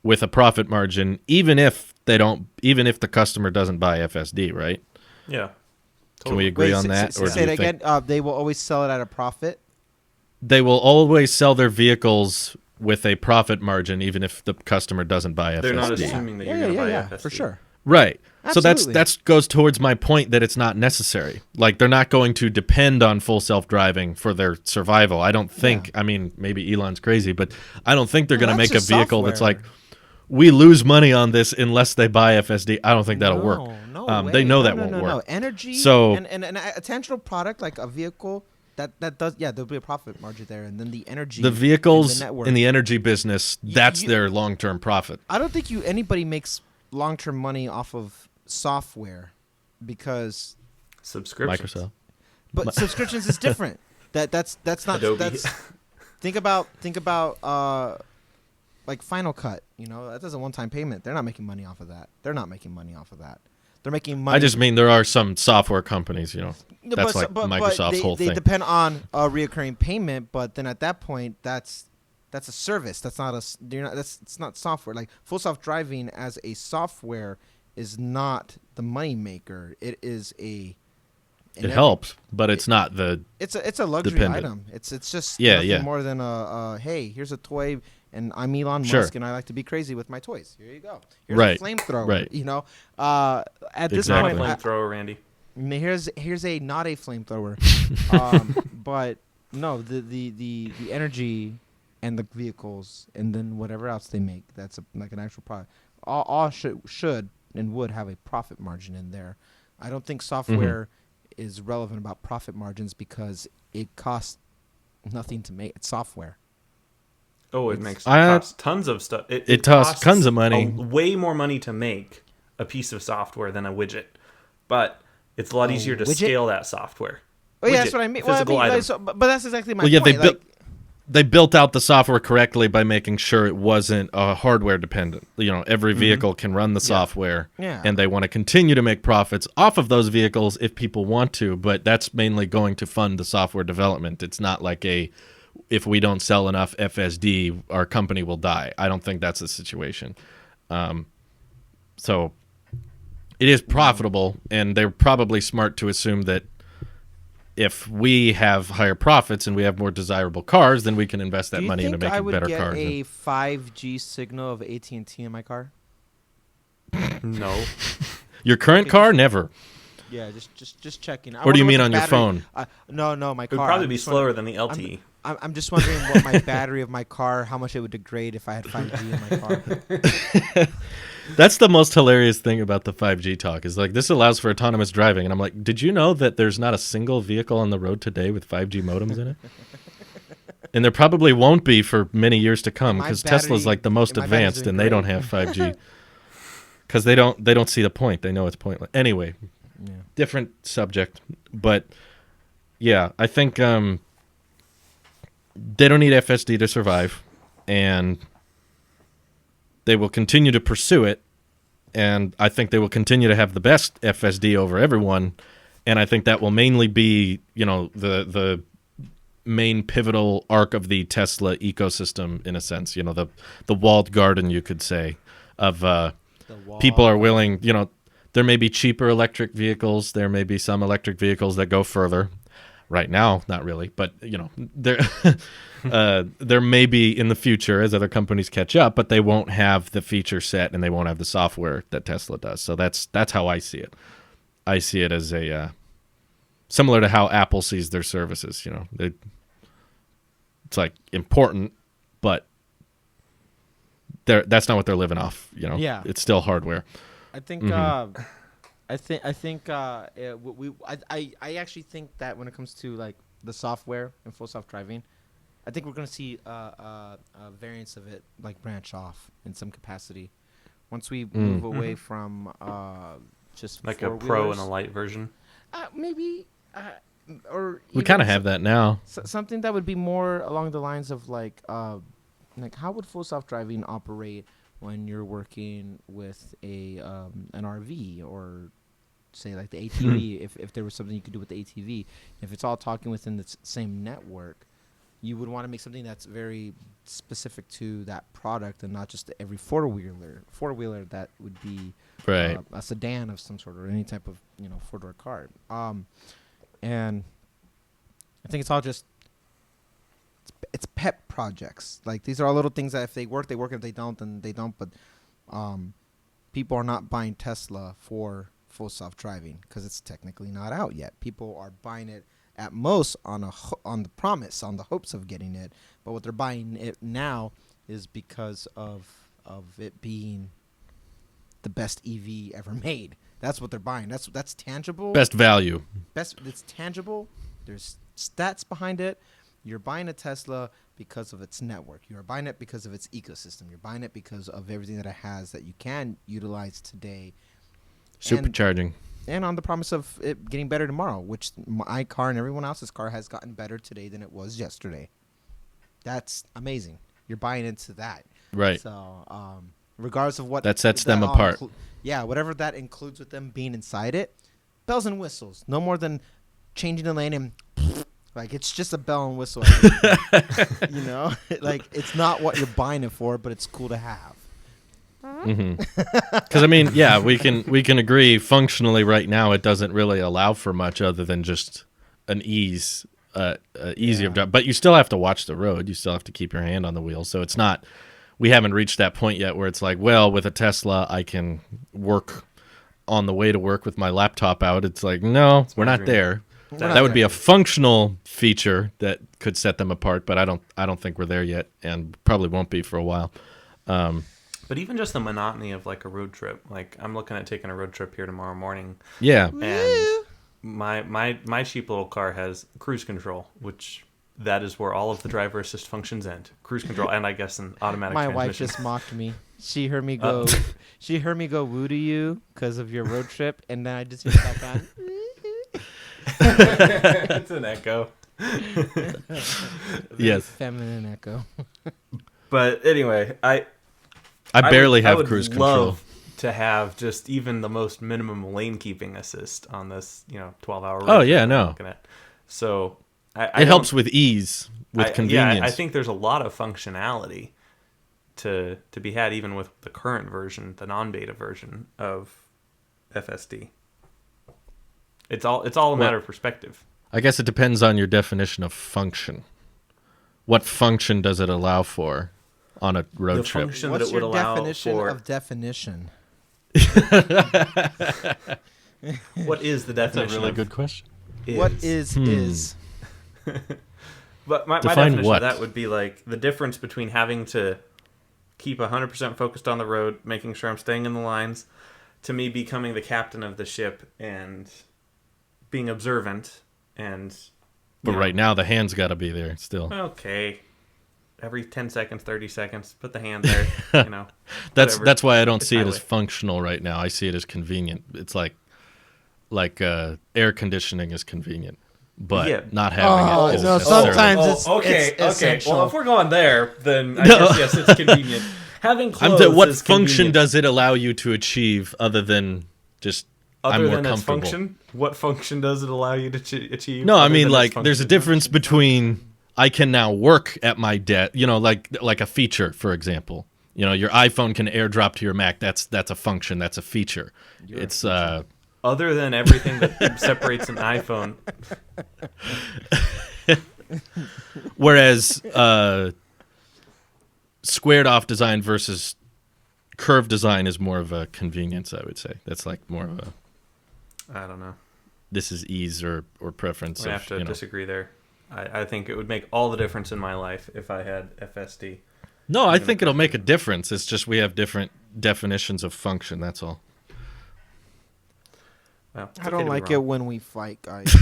with a profit margin, even if the customer doesn't buy FSD, right? Yeah. Totally. Can we agree on that? Say it again. They will always sell it at a profit? They will always sell their vehicles with a profit margin, even if the customer doesn't buy FSD. They're not assuming that you're going to buy FSD. For sure. Right. Absolutely. So that goes towards my point that it's not necessary. Like they're not going to depend on full self-driving for their survival. I don't think. I mean, maybe Elon's crazy, but I don't think they're going to make a vehicle that's like, we lose money on this unless they buy FSD. I don't think that'll work. They know that won't work. No. Energy so, and a tangible product like a vehicle that does, there'll be a profit margin there, and then the energy, the vehicles in the energy business, that's their long-term profit. I don't think anybody makes long-term money off of software because subscriptions. Microsoft, but subscriptions is different. That's not Adobe. That's think about like Final Cut. That does a one-time payment. They're not making money off of that. They're making money. I just mean there are some software companies, that's Microsoft's whole thing. They depend on a reoccurring payment, but then at that point, that's a service. That's not it's not software. Like full self-driving as a software is not the money maker. It is it helps, but it's not the. It's a luxury item. It's just nothing more than a hey, here's a toy. And I'm Elon Musk, and I like to be crazy with my toys. Here you go. Here's a flamethrower. Right. At this point, flamethrower, Randy. Here's not a flamethrower. But no, the energy and the vehicles, and then whatever else they make, that's like an actual product. All should and would have a profit margin in there. I don't think software is relevant about profit margins because it costs nothing to make. It's software. Oh, it costs tons of stuff. It costs tons of money. Way more money to make a piece of software than a widget. But it's a lot easier to scale that software. Oh, yeah, that's what I mean. Physical item. But that's exactly my point. they built out the software correctly by making sure it wasn't hardware dependent. Every vehicle can run the software, and they want to continue to make profits off of those vehicles if people want to, but that's mainly going to fund the software development. It's not like if we don't sell enough FSD, our company will die. I don't think that's the situation. So it is profitable, and they're probably smart to assume that if we have higher profits and we have more desirable cars, then we can invest that money into making better cars. Do you think I would get a 5G signal of AT&T in my car? No. Your current car? Never. Yeah, just checking. Or do you mean on your phone? No, my car. It would probably be slower than the LTE. I'm just wondering what my battery of my car, how much it would degrade if I had 5G in my car. That's the most hilarious thing about the 5G talk is like this allows for autonomous driving. And I'm like, did you know that there's not a single vehicle on the road today with 5G modems in it? And there probably won't be for many years to come because Tesla's like the most advanced and they don't have 5G. Because they don't see the point. They know it's pointless. Anyway, different subject. But yeah, I think they don't need FSD to survive. And they will continue to pursue it, and I think they will continue to have the best FSD over everyone, and I think that will mainly be, the main pivotal arc of the Tesla ecosystem in a sense, the walled garden, you could say, of people are willing, there may be cheaper electric vehicles, there may be some electric vehicles that go further. Right now, not really, but there may be in the future as other companies catch up, but they won't have the feature set and they won't have the software that Tesla does. So that's how I see it. I see it as a similar to how Apple sees their services. It's like important, but that's not what they're living off. Yeah. It's still hardware. I think. I actually think that when it comes to like the software and full self-driving, I think we're going to see variants of it like branch off in some capacity. Once we move away from just like a pro and a light version, maybe, or we kind of have that now. Something that would be more along the lines of like how would full self-driving operate when you're working with an RV or say like the ATV, if there was something you could do with the ATV, if it's all talking within the same network, you would want to make something that's very specific to that product and not just every four-wheeler that would be right. A sedan of some sort or any type of four-door car. And I think it's all just it's pet projects. Like these are all little things that if they work, they work. If they don't, then they don't. But people are not buying Tesla for full self-driving because it's technically not out yet. People are buying it at most on the promise, on the hopes of getting it. But what they're buying it now is because of it being the best EV ever made. That's what they're buying. That's tangible. Best value. It's tangible. There's stats behind it. You're buying a Tesla because of its network. You're buying it because of its ecosystem. You're buying it because of everything that it has that you can utilize today. Supercharging. And on the promise of it getting better tomorrow, which my car and everyone else's car has gotten better today than it was yesterday. That's amazing. You're buying into that. Right. So regardless of what... That sets them apart. Whatever that includes with them being inside it, bells and whistles. No more than changing the lane and... Like, it's just a bell and whistle. Like, it's not what you're buying it for, but it's cool to have. Because, I mean, yeah, we can agree functionally right now it doesn't really allow for much other than just an easy of drive. But you still have to watch the road. You still have to keep your hand on the wheel. So it's not, we haven't reached that point yet where it's like, well, with a Tesla, I can work on the way to work with my laptop out. It's like, no, we're not there. That would be a functional feature that could set them apart, but I don't think we're there yet, and probably won't be for a while. But even just the monotony of like a road trip, like I'm looking at taking a road trip here tomorrow morning. Yeah, and my cheap little car has cruise control, which that is where all of the driver assist functions end. Cruise control, and I guess an automatic. My transmission. wife just mocked me. She heard me go. She heard me go woo to you because of your road trip, and then I just hear back on. It's an echo. Yes. Feminine echo. But anyway, I barely have would cruise love control. to have just even the most minimum lane keeping assist on this, 12-hour. Oh, yeah, no. So it It helps with ease, with convenience. Yeah, I think there's a lot of functionality to be had even with the current version, the non-beta version of FSD. It's all a matter of perspective. I guess it depends on your definition of function. What function does it allow for on a road trip? Function What's that it would your allow definition for of definition? what is the definition? That's a really good question. What is? But my Define definition what? of that would be like the difference between having to keep 100% focused on the road, making sure I'm staying in the lines, to me becoming the captain of the ship and being observant and. But right now, the hand's got to be there still. Okay. Every 10 seconds, 30 seconds, put the hand there. That's why I don't see it highway. as functional right now. I see it as convenient. It's like air conditioning is convenient, but not having it is no, necessarily- sometimes it's okay. essential. Well, if we're going there, then I guess yes, it's convenient. Having clothes what is function convenient. does it allow you to achieve other than just I'm Other more than its comfortable? function, what function does it allow you to achieve? No, I other mean than like its there's a function? difference between I can now work at my desk, like a feature, for example. Your iPhone can AirDrop to your Mac. That's a function. That's a feature. It's Other than everything that separates an iPhone. whereas squared off design versus curved design is more of a convenience, I would say. That's like more of a I don't know. this is ease or preference. I have to disagree there. I think it would make all the difference in my life if I had FSD. No, I think it'll make a difference. It's just we have different definitions of function. That's all. Well, it's I okay don't to be like it wrong. when we fight, guys.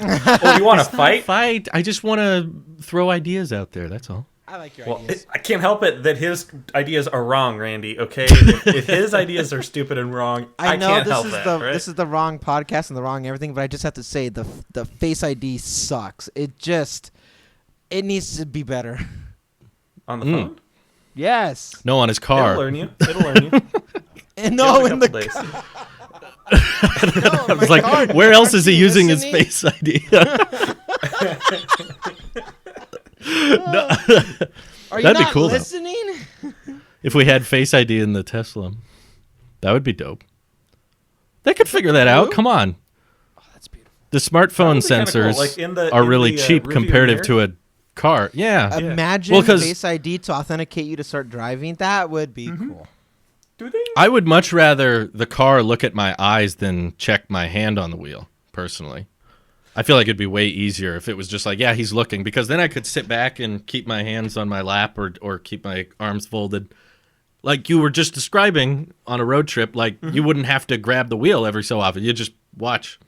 Oh, you want to fight? Fight. I just want to throw ideas out there. That's all. I like your Well, ideas. I can't help it that his ideas are wrong, Randy. Okay, if his ideas are stupid and wrong, I know can't this help is that. the Right? this is the wrong podcast and the wrong everything, but I just have to say the Face ID sucks. It needs to be better. On the phone. Yes. No, on his car. It'll learn you. It'll learn you. And no, Give it a in the couple days. I was like, where else is he using his Face ID? No. Are you That'd be not cool, though. listening? If we had Face ID in the Tesla, that would be dope. They could figure that out. Come on. Oh, that's beautiful. The smartphone That would be kinda sensors cool. Like are in really the, cheap rearview comparative mirror. to a car. Yeah. Imagine Well, 'cause- Face ID to authenticate you to start driving. That would be cool. Do they? I would much rather the car look at my eyes than check my hand on the wheel, personally. I feel like it'd be way easier if it was just like, yeah, he's looking, because then I could sit back and keep my hands on my lap or keep my arms folded. Like you were just describing on a road trip, like you wouldn't have to grab the wheel every so often. You just watch.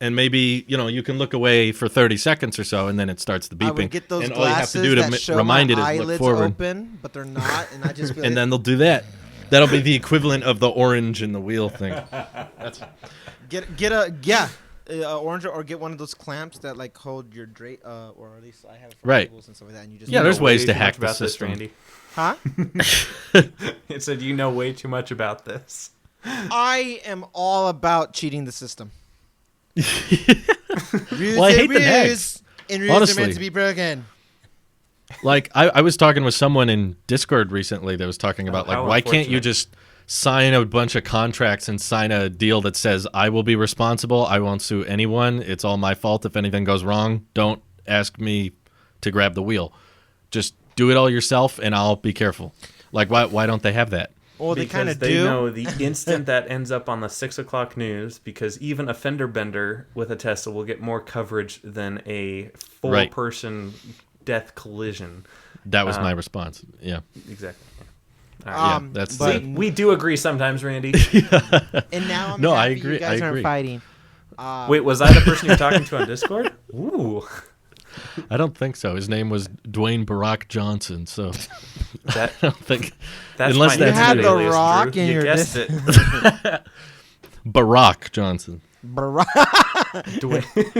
And maybe, you can look away for 30 seconds or so, and then it starts the beeping. I would get those and all you have to glasses do to that show remind my it is look eyelids forward. open, but they're not, and I just be like, And then they'll do that. That'll be the equivalent of the orange in the wheel thing. get a orange, or get one of those clamps that like hold your or at least I have it for Right. cables and stuff like that. And you just Yeah, there's know ways way to too hack much the about this, system. Randy. Huh? It said you know way too much about this. I am all about cheating the system. Well, I hate the nags. And rules are Honestly. meant to be broken. Like, I was talking with someone in Discord recently that was talking about, like, how why can't you unfortunate. just sign a bunch of contracts and sign a deal that says, I will be responsible, I won't sue anyone, it's all my fault if anything goes wrong, don't ask me to grab the wheel. Just do it all yourself, and I'll be careful. Like, why don't they have that? Well, they kind Because of they do. know the instant that ends up on the 6 o'clock news, because even a fender bender with a Tesla will get more coverage than a four-person death collision. That was my response. Yeah. Exactly. Yeah, Um, that's but- the- We do agree sometimes, Randy. And now I'm No, I happy agree, you guys I agree. aren't fighting. Wait, was I the person you were talking to on Discord? Ooh. I don't think so. His name was Dwayne Barack Johnson, so That, I don't think... that's Unless my that's internet You had The alias, Rock Drew. in You your guessed dis- it. Barack Johnson. Dwayne.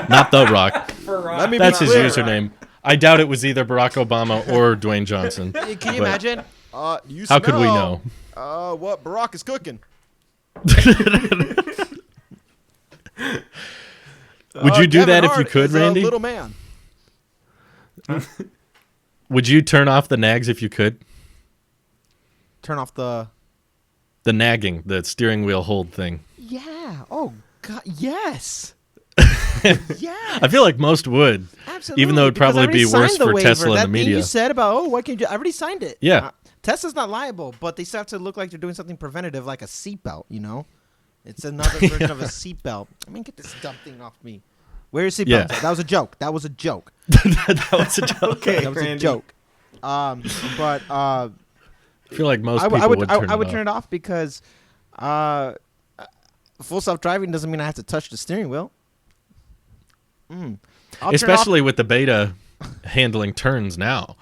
Not The Rock. Let me That's be his clear. username. I doubt it was either Barack Obama or Dwayne Johnson. Can you But imagine? How could we know? What Barack is cooking? Would you do that if you could, Randy? Little man. Would you turn off the nags if you could? Turn off the nagging, the steering wheel hold thing. Yeah. Oh God. Yes. Yeah. I feel like most would. Absolutely. Even though it'd because I probably already be worse signed the for waiver. Tesla and that the media. Thing you said about why can't you? I already signed it. Yeah. Tesla's not liable, but they still have to look like they're doing something preventative, like a seatbelt. You know, it's another version of a seatbelt. I mean, get this dumb thing off me. Where's your seatbelt? Yeah. That was a joke. That was a joke. That was a joke. Okay, That was a Randy. joke. But I feel like most I people would would turn I would it turn off. it off because full self-driving doesn't mean I have to touch the steering wheel. I'll turn off- Especially with the beta handling turns now.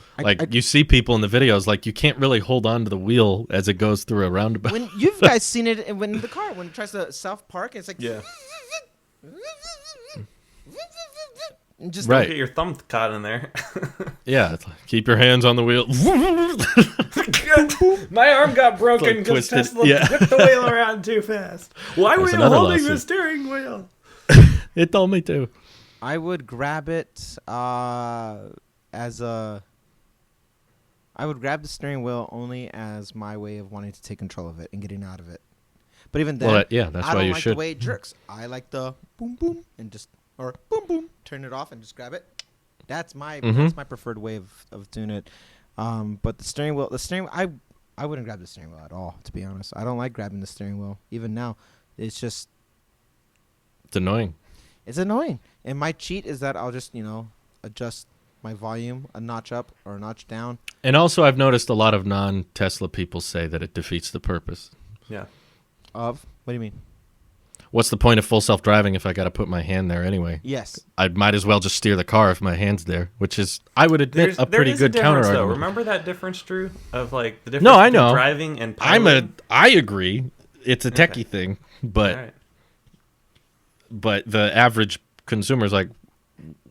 You see people in the videos, like you can't really hold on to the wheel as it goes through a roundabout. when you've guys seen it when the car when it tries to self-park, it's like Yeah. and just Right. Get your thumb caught in there. Yeah, it's like, keep your hands on the wheel. My arm got broken Like because twisted. Tesla Yeah. whipped the wheel around too fast. Why were That's you another holding the lawsuit. steering wheel? It told me to. I would grab it I would grab the steering wheel only as my way of wanting to take control of it and getting out of it. But even then, Well, yeah, that's I why don't you like should. the way it jerks. I like the boom boom and just or boom boom, turn it off and just grab it. That's my preferred way of doing it. But the steering wheel, I wouldn't grab the steering wheel at all. To be honest, I don't like grabbing the steering wheel. Even now, it's annoying. it's annoying. And my cheat is that I'll just adjust my volume a notch up or a notch down. And also, I've noticed a lot of non-Tesla people say that it defeats the purpose. Yeah. What do you mean? What's the point of full self-driving if I got to put my hand there anyway? Yes. I might as well just steer the car if my hand's there, which is, I would admit, a pretty good counter though. argument. Remember that difference, Drew, of like the difference No, I between know. driving and piloting? I agree. It's a techie Okay. thing, but All right. but the average consumer's like,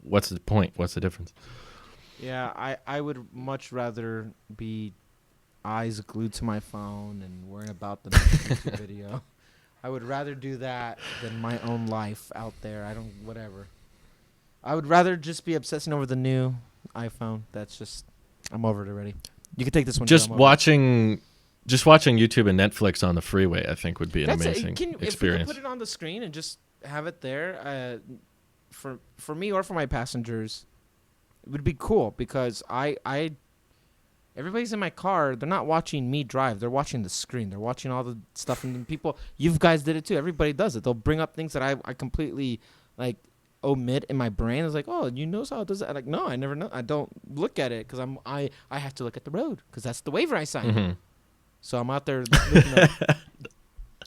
what's the point? What's the difference? Yeah, I would much rather be eyes glued to my phone and worrying about the next YouTube video. I would rather do that than my own life out there. Whatever. I would rather just be obsessing over the new iPhone. I'm over it already. You can take this one. Just Joe, I'm over watching YouTube and Netflix on the freeway, I think, would be an it. amazing If we could experience. put it on the screen and just have it there, for me or for my passengers, it would be cool because everybody's in my car. They're not watching me drive. They're watching the screen. They're watching all the stuff. And people, you guys did it too. Everybody does it. They'll bring up things that I completely omit in my brain. It's like, oh, you know how it does it? I'm like, no, I never know. I don't look at it because I have to look at the road because that's the waiver I signed. Mm-hmm. So I'm out there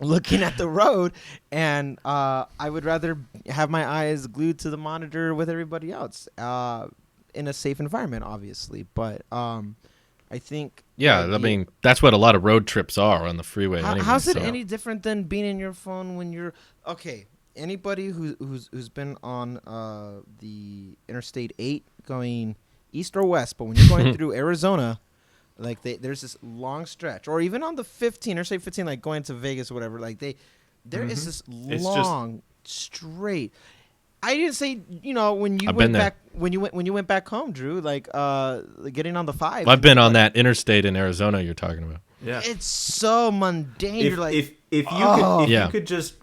looking at the road, and I would rather have my eyes glued to the monitor with everybody else in a safe environment, obviously. But I think I mean, that's what a lot of road trips are on the freeway. Anyway, how's it so. any different than being in your phone when you're okay? Anybody who's been on the Interstate 8 going east or west, but when you're going through Arizona, there's this long stretch, or even on the 15 Interstate 15, like going to Vegas or whatever, there is this long straight. I didn't say when you went back when you went back home, Drew, getting on the 5. I've been on that interstate in Arizona you're talking about. Yeah. It's so mundane. You're like, if you could just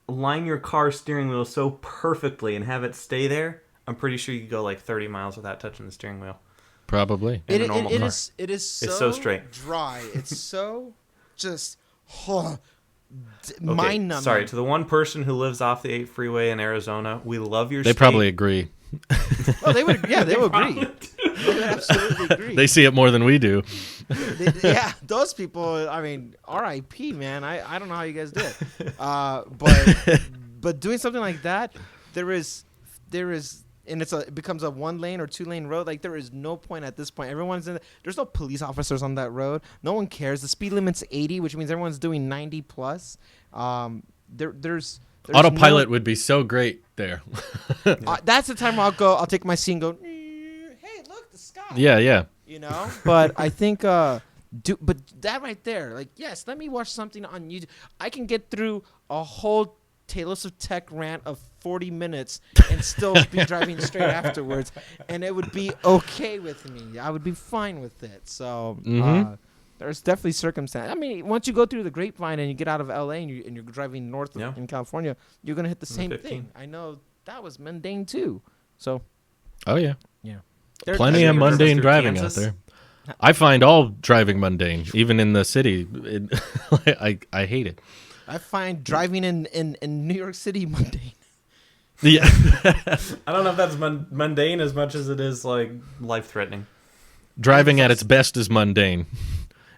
line your car steering wheel so perfectly and have it stay there, I'm pretty sure you could go like 30 miles without touching the steering wheel. Probably. It is so straight. dry. It's so just Okay, mind-numbing. sorry, to the one person who lives off the 8 freeway in Arizona, we love your They state. probably agree. Oh, they would. Yeah, they would agree. They would absolutely agree. They see it more than we do. Yeah, those people. I mean, R.I.P. Man. I don't know how you guys do it. But doing something like that, there is, and it becomes a 1-lane or 2-lane road. Like there is no point at this point. Everyone's in. There's no police officers on that road. No one cares. The speed limit's 80, which means everyone's doing 90 plus. There's Autopilot would be so great there. That's the time I'll go. I'll take my seat and go. Hey, look, the sky. Yeah. You know, but I think but that right there, like, yes, let me watch something on YouTube. I can get through a whole Tales of Tech rant of 40 minutes and still be driving straight afterwards, and it would be okay with me. I would be fine with it. So there's definitely circumstance. I mean, once you go through the Grapevine and you get out of LA and you're driving north in California, you're gonna hit the same thing. I know that was mundane too. So. Oh yeah. Yeah. Plenty of mundane driving out there. I find all driving mundane, even in the city. I hate it. I find driving in New York City mundane. Yeah. I don't know if that's mundane as much as it is like life-threatening. Driving at its best is mundane.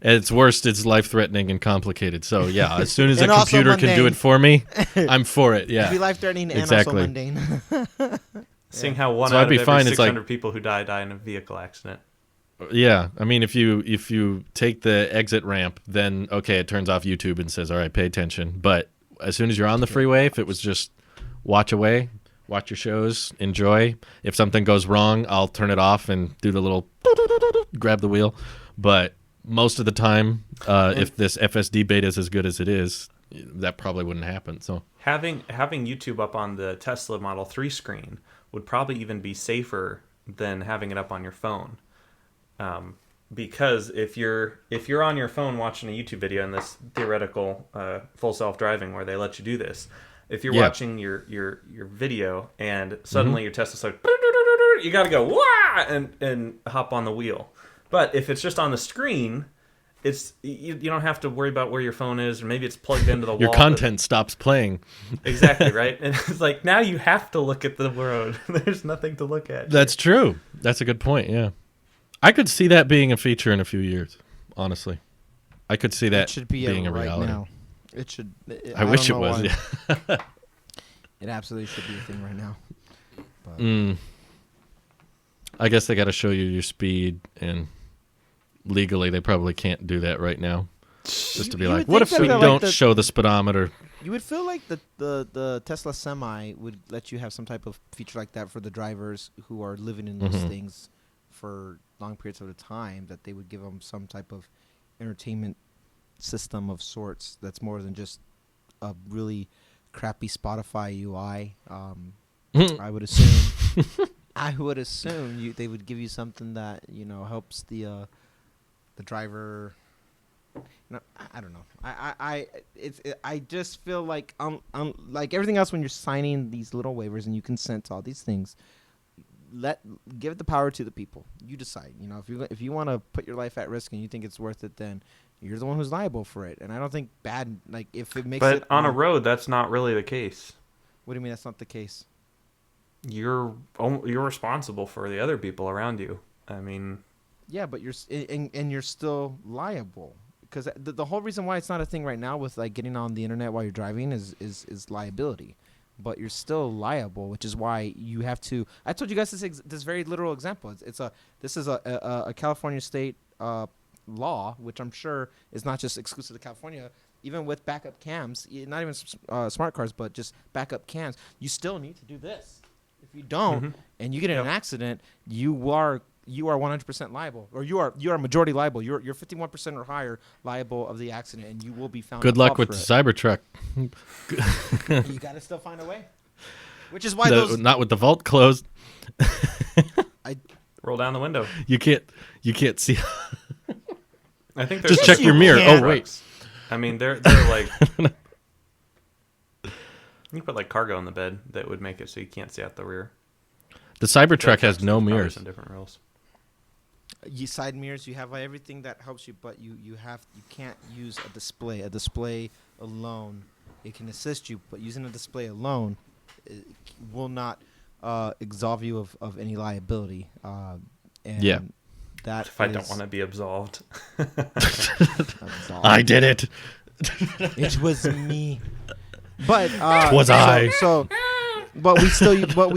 At its worst, it's life-threatening and complicated. So yeah, as soon as a computer can do it for me, I'm for it. Yeah. It'd be life-threatening and also mundane. Seeing how one out of every 600 people who die in a vehicle accident. Yeah, I mean, if you take the exit ramp, then okay, it turns off YouTube and says, "All right, pay attention." But as soon as you're on the freeway, if it was just watch away, watch your shows, enjoy. If something goes wrong, I'll turn it off and do the little grab the wheel. But most of the time, if this FSD beta is as good as it is, that probably wouldn't happen. So having YouTube up on the Tesla Model 3 screen would probably even be safer than having it up on your phone. Because if you're on your phone watching a YouTube video in this theoretical full self-driving where they let you do this, if you're watching your video and suddenly your Tesla's like, you got to go wah and hop on the wheel. But if it's just on the screen, it's you don't have to worry about where your phone is, or maybe it's plugged into the wall. Your content stops playing. Exactly, right? And it's like now you have to look at the road. There's nothing to look at. That's true. That's a good point. Yeah. I could see that being a feature in a few years, honestly. I could see that being a reality. Now. It should. I wish it was. Yeah. It absolutely should be a thing right now. But. I guess they got to show you your speed, and legally they probably can't do that right now. Just to be like, what if we don't show the speedometer? You would feel like the Tesla Semi would let you have some type of feature like that for the drivers who are living in those things for long periods of time, that they would give them some type of entertainment system of sorts that's more than just a really crappy Spotify UI. I would assume they would give you something that helps the driver. No, I don't know. I just feel like like everything else when you're signing these little waivers and you consent to all these things. Give the power to the people. You decide. If you want to put your life at risk and you think it's worth it, then you're the one who's liable for it. And I don't think if it makes it. But on a road, that's not really the case. What do you mean that's not the case? You're responsible for the other people around you. I mean. Yeah, but you're still liable, because the whole reason why it's not a thing right now with like getting on the internet while you're driving is liability. But you're still liable, which is why you have to. I told you guys this very literal example. This is a California state law, which I'm sure is not just exclusive to California. Even with backup cams, not even smart cars, but just backup cams, you still need to do this. If you don't, and you get in an accident, you are 100% liable, or you are majority liable. You're 51% or higher liable of the accident, and you will be found. Good luck with the Cybertruck. You got to still find a way. Which is why not with the vault closed. I roll down the window. You can't see. I think just check your mirror. Oh wait. I mean, they're like. You put like cargo in the bed that would make it so you can't see out the rear. The Cybertruck has no mirrors. And different rails. You side mirrors, you have everything that helps you, but you can't use a display. A display alone, it can assist you, but using a display alone will not absolve you of any liability. And that if I don't want to be absolved. I did it. It was me. But was I? But we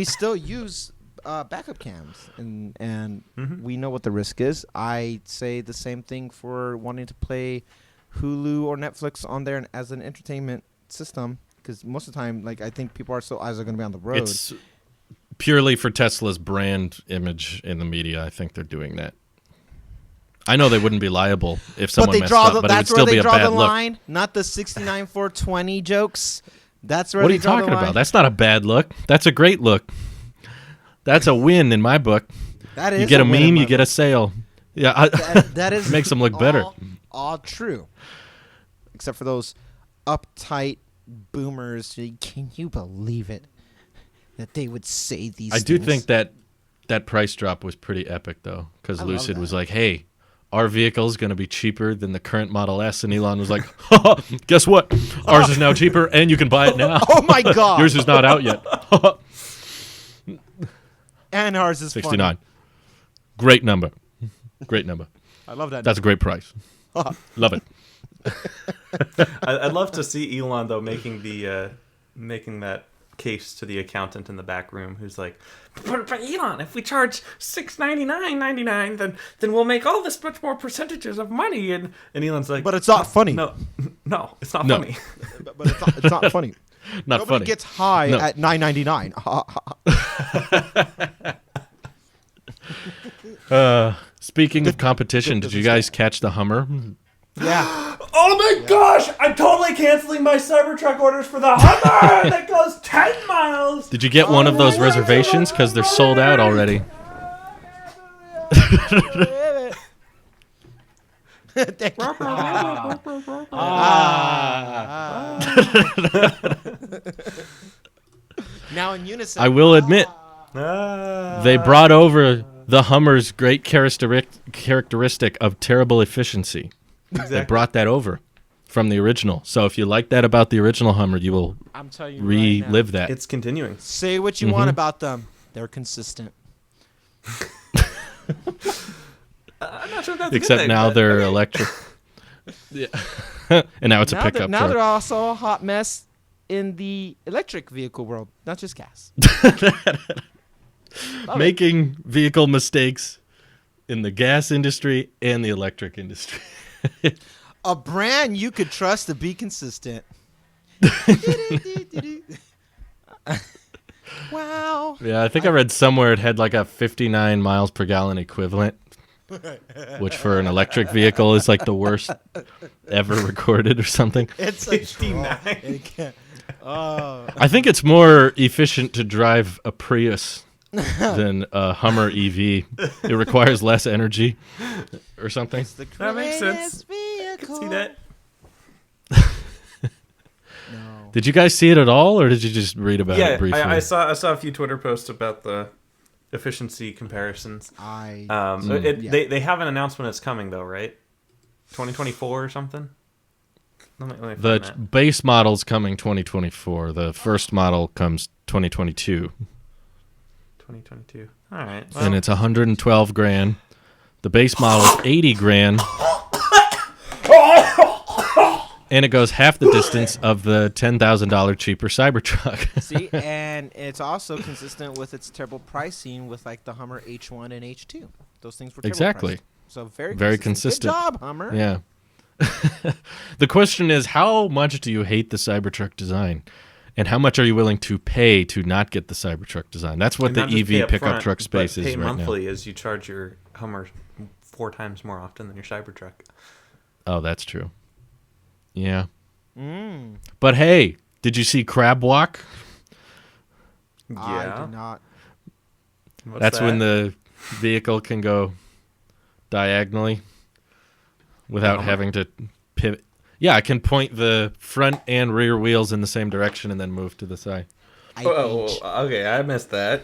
still use backup cams, and we know what the risk is. I say the same thing for wanting to play Hulu or Netflix on there as an entertainment system. Because most of the time, like I think people are still eyes are going to be on the road. It's purely for Tesla's brand image in the media. I think they're doing that. I know they wouldn't be liable if someone messed up, but it would still be a bad look. Line, not the 69 420 jokes. That's where what are you talking about? That's not a bad look. That's a great look. That's a win in my book. That is. You get a meme, you get a sale. Yeah, that is makes them look better. All true, except for those uptight boomers. Can you believe it that they would say these? I do think that price drop was pretty epic though, because Lucid was like, "Hey, our vehicle is going to be cheaper than the current Model S," and Elon was like, "Guess what? Ours is now cheaper, and you can buy it now." Oh my god! Yours is not out yet. And ours is 69. Great number. Great number. I love that. That's a great price. Love it. I'd love to see Elon though making that case to the accountant in the back room, who's like, "But Elon, if we charge $699.99, then we'll make all this much more percentages of money." And Elon's like, "But it's not funny." No, it's not funny. But it's not funny. Nobody funny. Gets high at $9.99. Speaking of competition, did you guys catch the Hummer? Yeah. Oh my gosh! I'm totally canceling my Cybertruck orders for the Hummer that goes 10 miles. Did you get one of those reservations? Because they're sold out already. Now in unison. I will admit, they brought over the Hummer's great characteristic of terrible efficiency. Exactly. They brought that over from the original. So if you like that about the original Hummer, you will relive that. It's continuing. Say what you want about them. They're consistent. I'm not sure if that's Except a good thing, now but they're electric. Yeah. And now it's a pickup Now truck. they're also a hot mess in the electric vehicle world, not just gas. Making vehicle mistakes in the gas industry and the electric industry. A brand you could trust to be consistent. Wow. Yeah, I think I read somewhere it had like a 59 miles per gallon equivalent, which for an electric vehicle is like the worst ever recorded or something. It's 59. I think it's more efficient to drive a Prius than a Hummer EV. It requires less energy or something. That makes sense. I can see that. No. Did you guys see it at all, or did you just read about it briefly? I saw a few Twitter posts about the efficiency comparisons. They have an announcement it's coming though, right? 2024 or something. Let me the that. base model's coming 2024. The first model comes 2022. 2022. All right. Well. And it's $112,000. The base model is $80,000. And it goes half the distance of the $10,000 cheaper Cybertruck. See, and it's also consistent with its terrible pricing with like the Hummer H1 and H2. Those things were exactly. Priced. So very consistent. Good job, Hummer. Yeah. The question is, how much do you hate the Cybertruck design? And how much are you willing to pay to not get the Cybertruck design? That's what the EV pickup truck space is right now. Pay monthly as you charge your Hummer 4 times more often than your Cybertruck. Oh, that's true. Yeah. But hey, did you see Crab Walk? Yeah. I did not. That's when the vehicle can go diagonally without having to pivot. Yeah, I can point the front and rear wheels in the same direction and then move to the side. Okay, I missed that.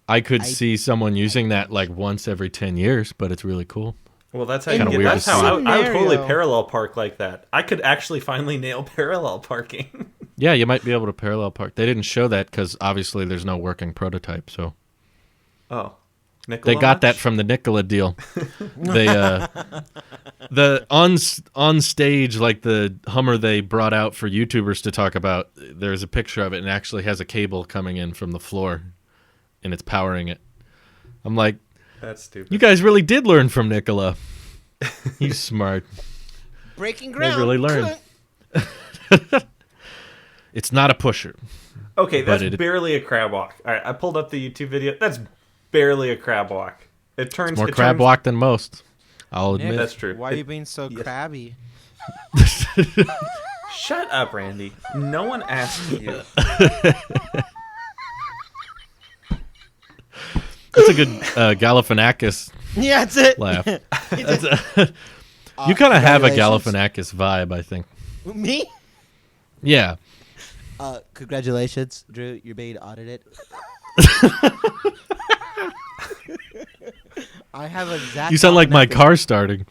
I could see someone using that like once every 10 years, but it's really cool. Well, that's how you get. That's how I would totally parallel park like that. I could actually finally nail parallel parking. Yeah, you might be able to parallel park. They didn't show that because obviously there's no working prototype. So, Nikola they got that from the Nikola deal. They the on stage, like the Hummer they brought out for YouTubers to talk about. There's a picture of it and it actually has a cable coming in from the floor, and it's powering it. I'm like, that's stupid. You guys really did learn from Nikola. He's smart. Breaking ground. They really learned. It's not a pusher. Okay, that's barely a crab walk. All right, I pulled up the YouTube video. That's barely a crab walk. It turns more crab walk than most. I'll admit. Nick, that's true. Why are you being so crabby? Shut up, Randy. No one asked you. That's a good Galifianakis Yeah, that's it. laugh. You kind of have a Galifianakis vibe, I think. Me? Yeah. Congratulations, Drew. You're being audited. I have a Zach. You sound like my car starting.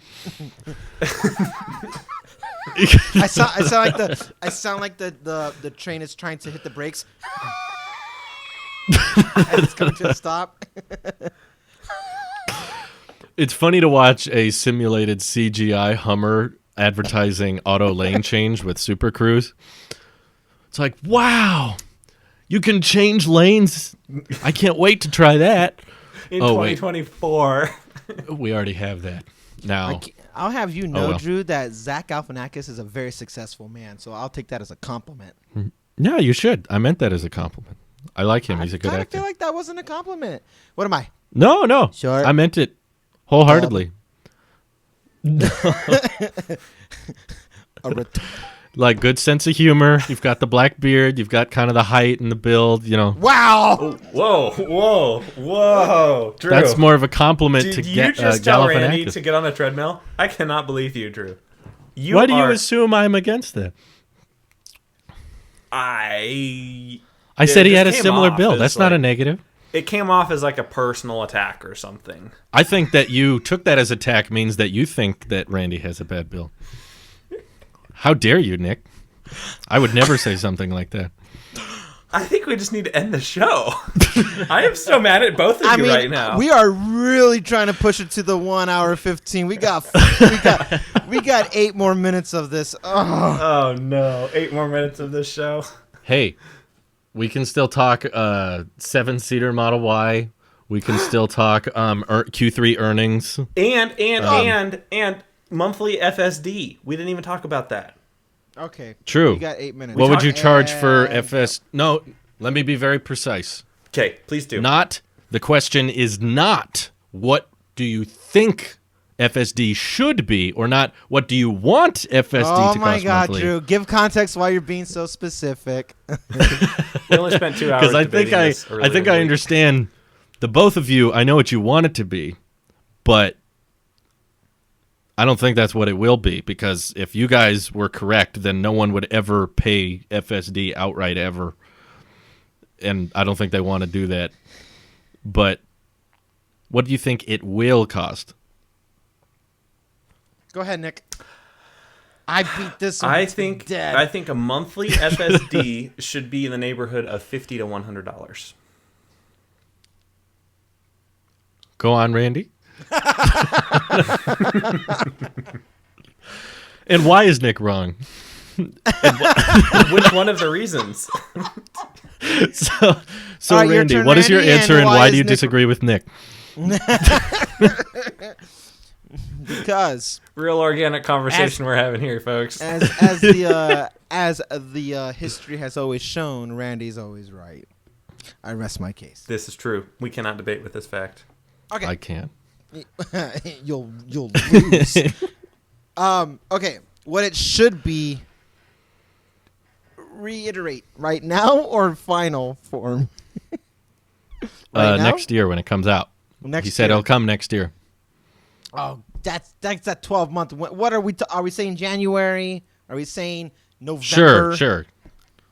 I sound like the train is trying to hit the brakes. And it's coming to a stop. It's funny to watch a simulated CGI Hummer advertising auto lane change with Super Cruise. It's like, wow, you can change lanes. I can't wait to try that. In 2024. We already have that. Now, I'll have you know, Drew, that Zach Galifianakis is a very successful man, so I'll take that as a compliment. Yeah, you should. I meant that as a compliment. I like him. He's a good actor. I feel like that wasn't a compliment. What am I? No. Short. I meant it wholeheartedly. Like good sense of humor. You've got the black beard. You've got kind of the height and the build. You know. Wow. Whoa. Drew. That's more of a compliment to Did you get just tell Randy Galifianakis. to get on a treadmill? I cannot believe you, Drew. Why do you assume I'm against that? I said he had a similar build. That's not a negative. It came off as like a personal attack or something. I think that you took that as attack means that you think that Randy has a bad build. How dare you, Nick? I would never say something like that. I think we just need to end the show. I am so mad at both of you right now. We are really trying to push it to the 1 hour 15. We got 8 more minutes of this. Oh no, 8 more minutes of this show. Hey, we can still talk 7-seater Model Y. We can still talk Q3 earnings and monthly FSD. We didn't even talk about that. Okay. True. We got 8 minutes. What would you charge for FS? No, let me be very precise. Okay, please do. The question is not what do you think FSD should be, or not what do you want FSD to cost monthly. Oh my God, Drew! Give context why you're being so specific. We only spent 2 hours. Because I think I understand the both of you. I know what you want it to be, but I don't think that's what it will be, because if you guys were correct, then no one would ever pay FSD outright ever. And I don't think they want to do that. But what do you think it will cost? Go ahead, Nick. I beat this one. I think a monthly FSD should be in the neighborhood of $50 to $100. Go on, Randy. And why is Nick wrong? Which one of the reasons? So right, Randy, what is your answer, and why do you disagree with Nick? Because real organic conversation we're having here, folks. As the history has always shown, Randy's always right. I rest my case. This is true. We cannot debate with this fact. Okay, I can. You'll lose. Okay, what it should be. Reiterate right now or final form. Next year when it comes out. He said it'll come next year. Oh, that's that 12-month. What are we? Are we saying January? Are we saying November? Sure.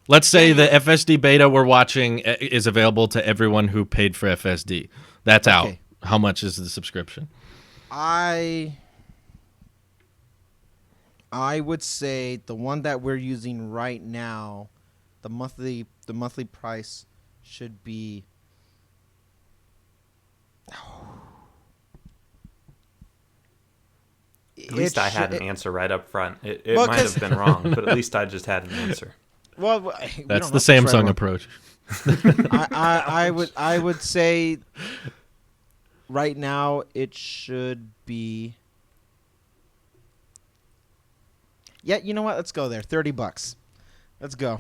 Let's say the FSD beta we're watching is available to everyone who paid for FSD. That's out. How much is the subscription? I would say the one that we're using right now, the monthly price should be. At least I had an answer right up front. It might have been wrong, but at least I just had an answer. Well, that's the Samsung approach. I would say right now it should be. Yeah, you know what? Let's go there. $30. Let's go.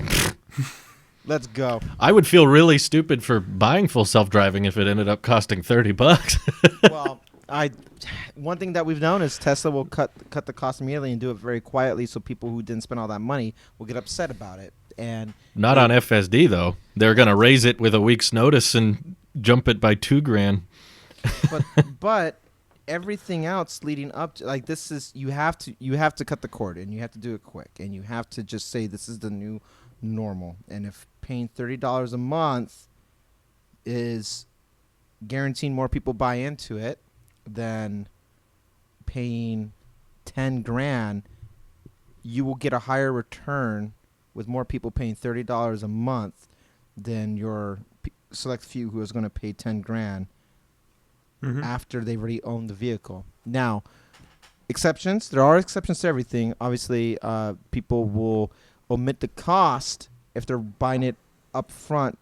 Let's go. I would feel really stupid for buying full self-driving if it ended up costing $30. Well, one thing that we've known is Tesla will cut the cost immediately and do it very quietly, so people who didn't spend all that money will get upset about it. And not on FSD though. They're going to raise it with a week's notice and jump it by $2,000. But everything else leading up to, like, this is, you have to cut the cord, and you have to do it quick, and you have to just say this is the new normal. And if paying $30 a month is guaranteeing more people buy into it than paying $10,000, you will get a higher return with more people paying $30 a month than your select few who is going to pay $10,000 after they've already owned the vehicle. Now, exceptions. There are exceptions to everything. Obviously, people will omit the cost if they're buying it up front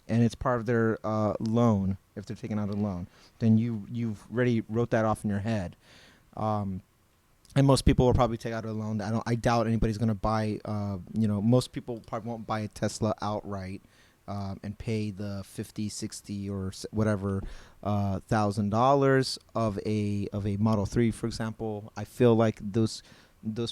and it's part of their loan. If they're taking out a loan, then you've already wrote that off in your head. And most people will probably take out a loan. I doubt anybody's going to buy. Most people probably won't buy a Tesla outright and pay the $50, $60, or whatever $1,000 of a Model 3, for example. I feel like those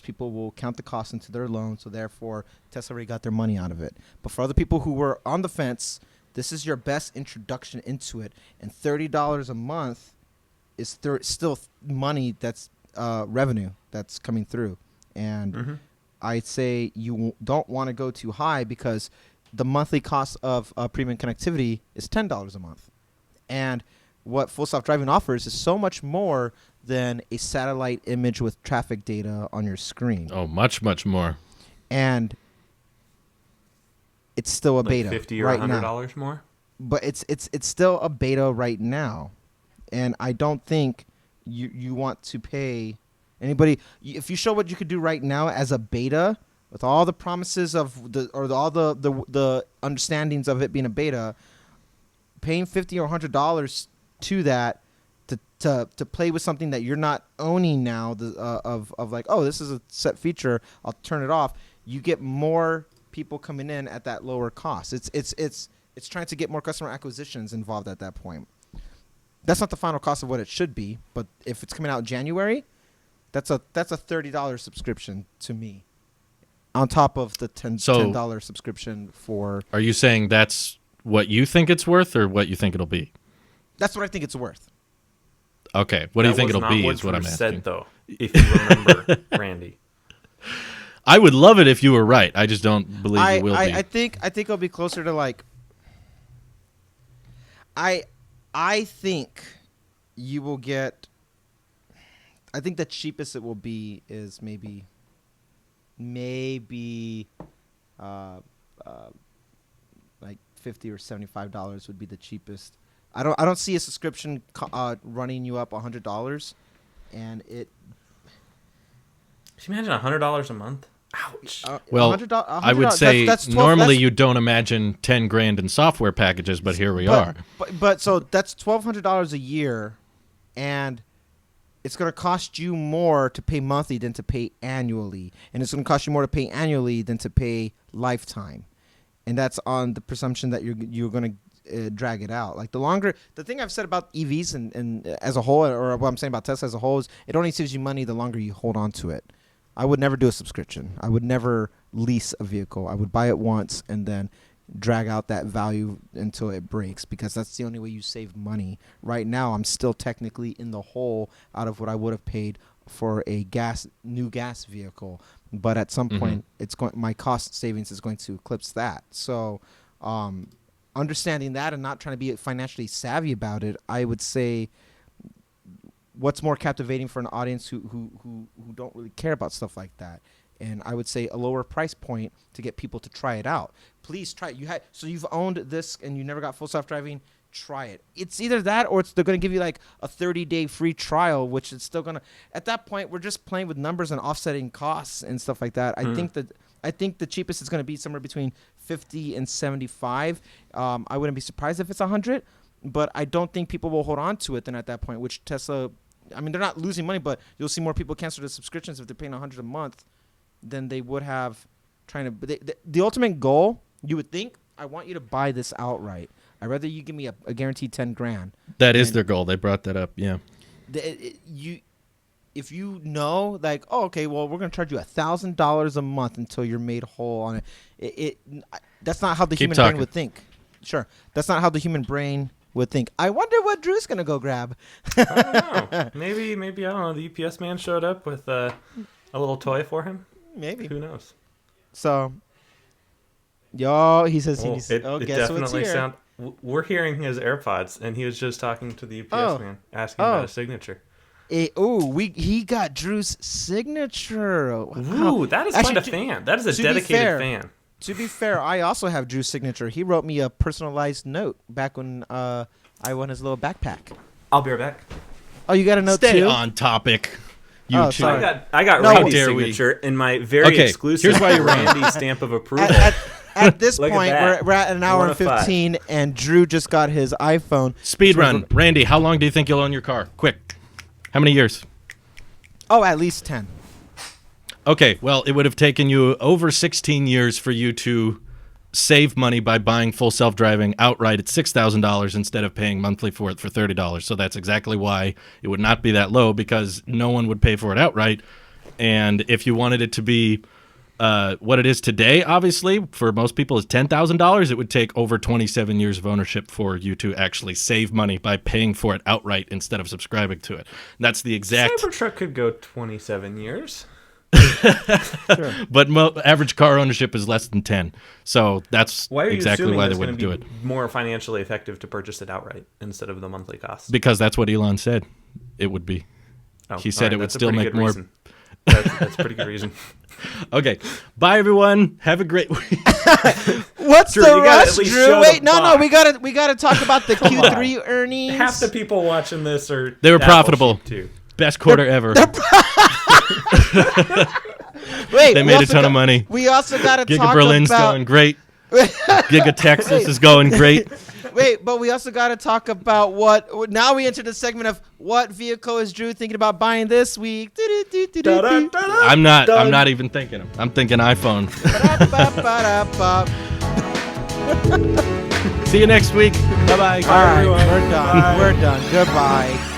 people will count the cost into their loan, so therefore Tesla already got their money out of it. But for other people who were on the fence, this is your best introduction into it, and $30 a month is still money that's revenue that's coming through. And I'd say you don't want to go too high, because the monthly cost of premium connectivity is $10 a month. And what Full Self-Driving offers is so much more than a satellite image with traffic data on your screen. Oh, much, much more. And it's still a beta $50 or right $100 now. more? But it's still a beta right now. And I don't think you want to pay anybody. If you show what you could do right now as a beta, with all the promises of all the understandings of it being a beta, paying $50 or $100 to that to play with something that you're not owning now, of like, oh, this is a set feature, I'll turn it off. You get more people coming in at that lower cost. It's trying to get more customer acquisitions involved at that point. That's not the final cost of what it should be, but if it's coming out in January, that's a $30 subscription to me, on top of the $10 subscription for. Are you saying that's what you think it's worth, or what you think it'll be? That's what I think it's worth. Okay, what do you think it'll be is what I'm asking. Said, though, if you remember, Randy. I would love it if you were right. I just don't believe you will be. I think it'll be closer to like. I think you will get. I think the cheapest it will be is maybe like $50 or $75 would be the cheapest. I don't see a subscription running you up $100, and it. Can you imagine $100 a month? Ouch. Well, $100, I would say that's 12, normally you don't imagine $10,000 in software packages, but here we are. But so that's $1,200 a year, and it's going to cost you more to pay monthly than to pay annually, and it's going to cost you more to pay annually than to pay lifetime, and that's on the presumption that you're going to drag it out. Like the thing I've said about EVs and as a whole, or what I'm saying about Tesla as a whole, is it only saves you money the longer you hold on to it. I would never do a subscription. I would never lease a vehicle. I would buy it once and then drag out that value until it breaks, because that's the only way you save money. Right now, I'm still technically in the hole out of what I would have paid for a new gas vehicle. But at some point, my cost savings is going to eclipse that. So, understanding that and not trying to be financially savvy about it, I would say, what's more captivating for an audience who don't really care about stuff like that? And I would say a lower price point to get people to try it out. Please try it. So you've owned this and you never got full self-driving. Try it. It's either that, or they're going to give you like a 30-day free trial, which is still going to. At that point, we're just playing with numbers and offsetting costs and stuff like that. I think the cheapest is going to be somewhere between 50 and 75. I wouldn't be surprised if it's 100, but I don't think people will hold on to it then at that point, which Tesla. I mean, they're not losing money, but you'll see more people cancel the subscriptions if they're paying $100 a month than they would have trying to. The ultimate goal You would think I want you to buy this outright. I'd rather you give me a guaranteed 10 grand. That is their goal. They brought that up. Yeah. If you know, like, oh, okay, well, we're gonna charge you $1,000 a month until you're made whole on it. That's not how the human brain would think. Sure, that's not how the human brain would think. I wonder what Drew's gonna go grab. I don't know. Maybe I don't know. The UPS man showed up with a little toy for him. Maybe. Who knows? So, he says it definitely sound. We're hearing his AirPods, and he was just talking to the UPS man, asking about a signature. He got Drew's signature. Wow. Ooh, that is quite a fan. That is a dedicated fan. To be fair, I also have Drew's signature. He wrote me a personalized note back when I won his little backpack. I'll be right back. Oh, you got a note too? Stay on topic. Sorry. I got Randy's signature in my very exclusive here's why you're Randy stamp of approval. At this point, we're at an hour and 15, and Drew just got his iPhone. Speed run. Randy, how long do you think you'll own your car? Quick. How many years? Oh, at least 10. Okay, well, it would have taken you over 16 years for you to save money by buying full self-driving outright at $6,000 instead of paying monthly for it for $30. So that's exactly why it would not be that low, because no one would pay for it outright. And if you wanted it to be what it is today, obviously, for most people is $10,000, it would take over 27 years of ownership for you to actually save money by paying for it outright instead of subscribing to it. And that's the exact... Cybertruck could go 27 years. Sure. But average car ownership is less than 10. So that's exactly why they wouldn't do it. More financially effective to purchase it outright instead of the monthly cost. Because that's what Elon said it would be. He said it would still make more. That's a pretty good reason. Okay. Bye, everyone. Have a great week. What's the rush, Drew? Wait, no. We gotta talk about the Q3 earnings. Half the people watching this are they were profitable too. Best quarter ever. Wait, they made a ton of money. We also gotta Giga talk Berlin's about going great. Giga Texas is going great. Wait, but we also got to talk about what. Now we enter the segment of what vehicle is Drew thinking about buying this week. I'm not even thinking. I'm thinking iPhone. See you next week. Bye-bye. All right, we're done. Bye. We're done. Goodbye.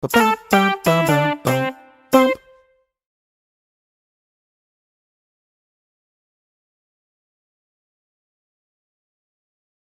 Ba-ba.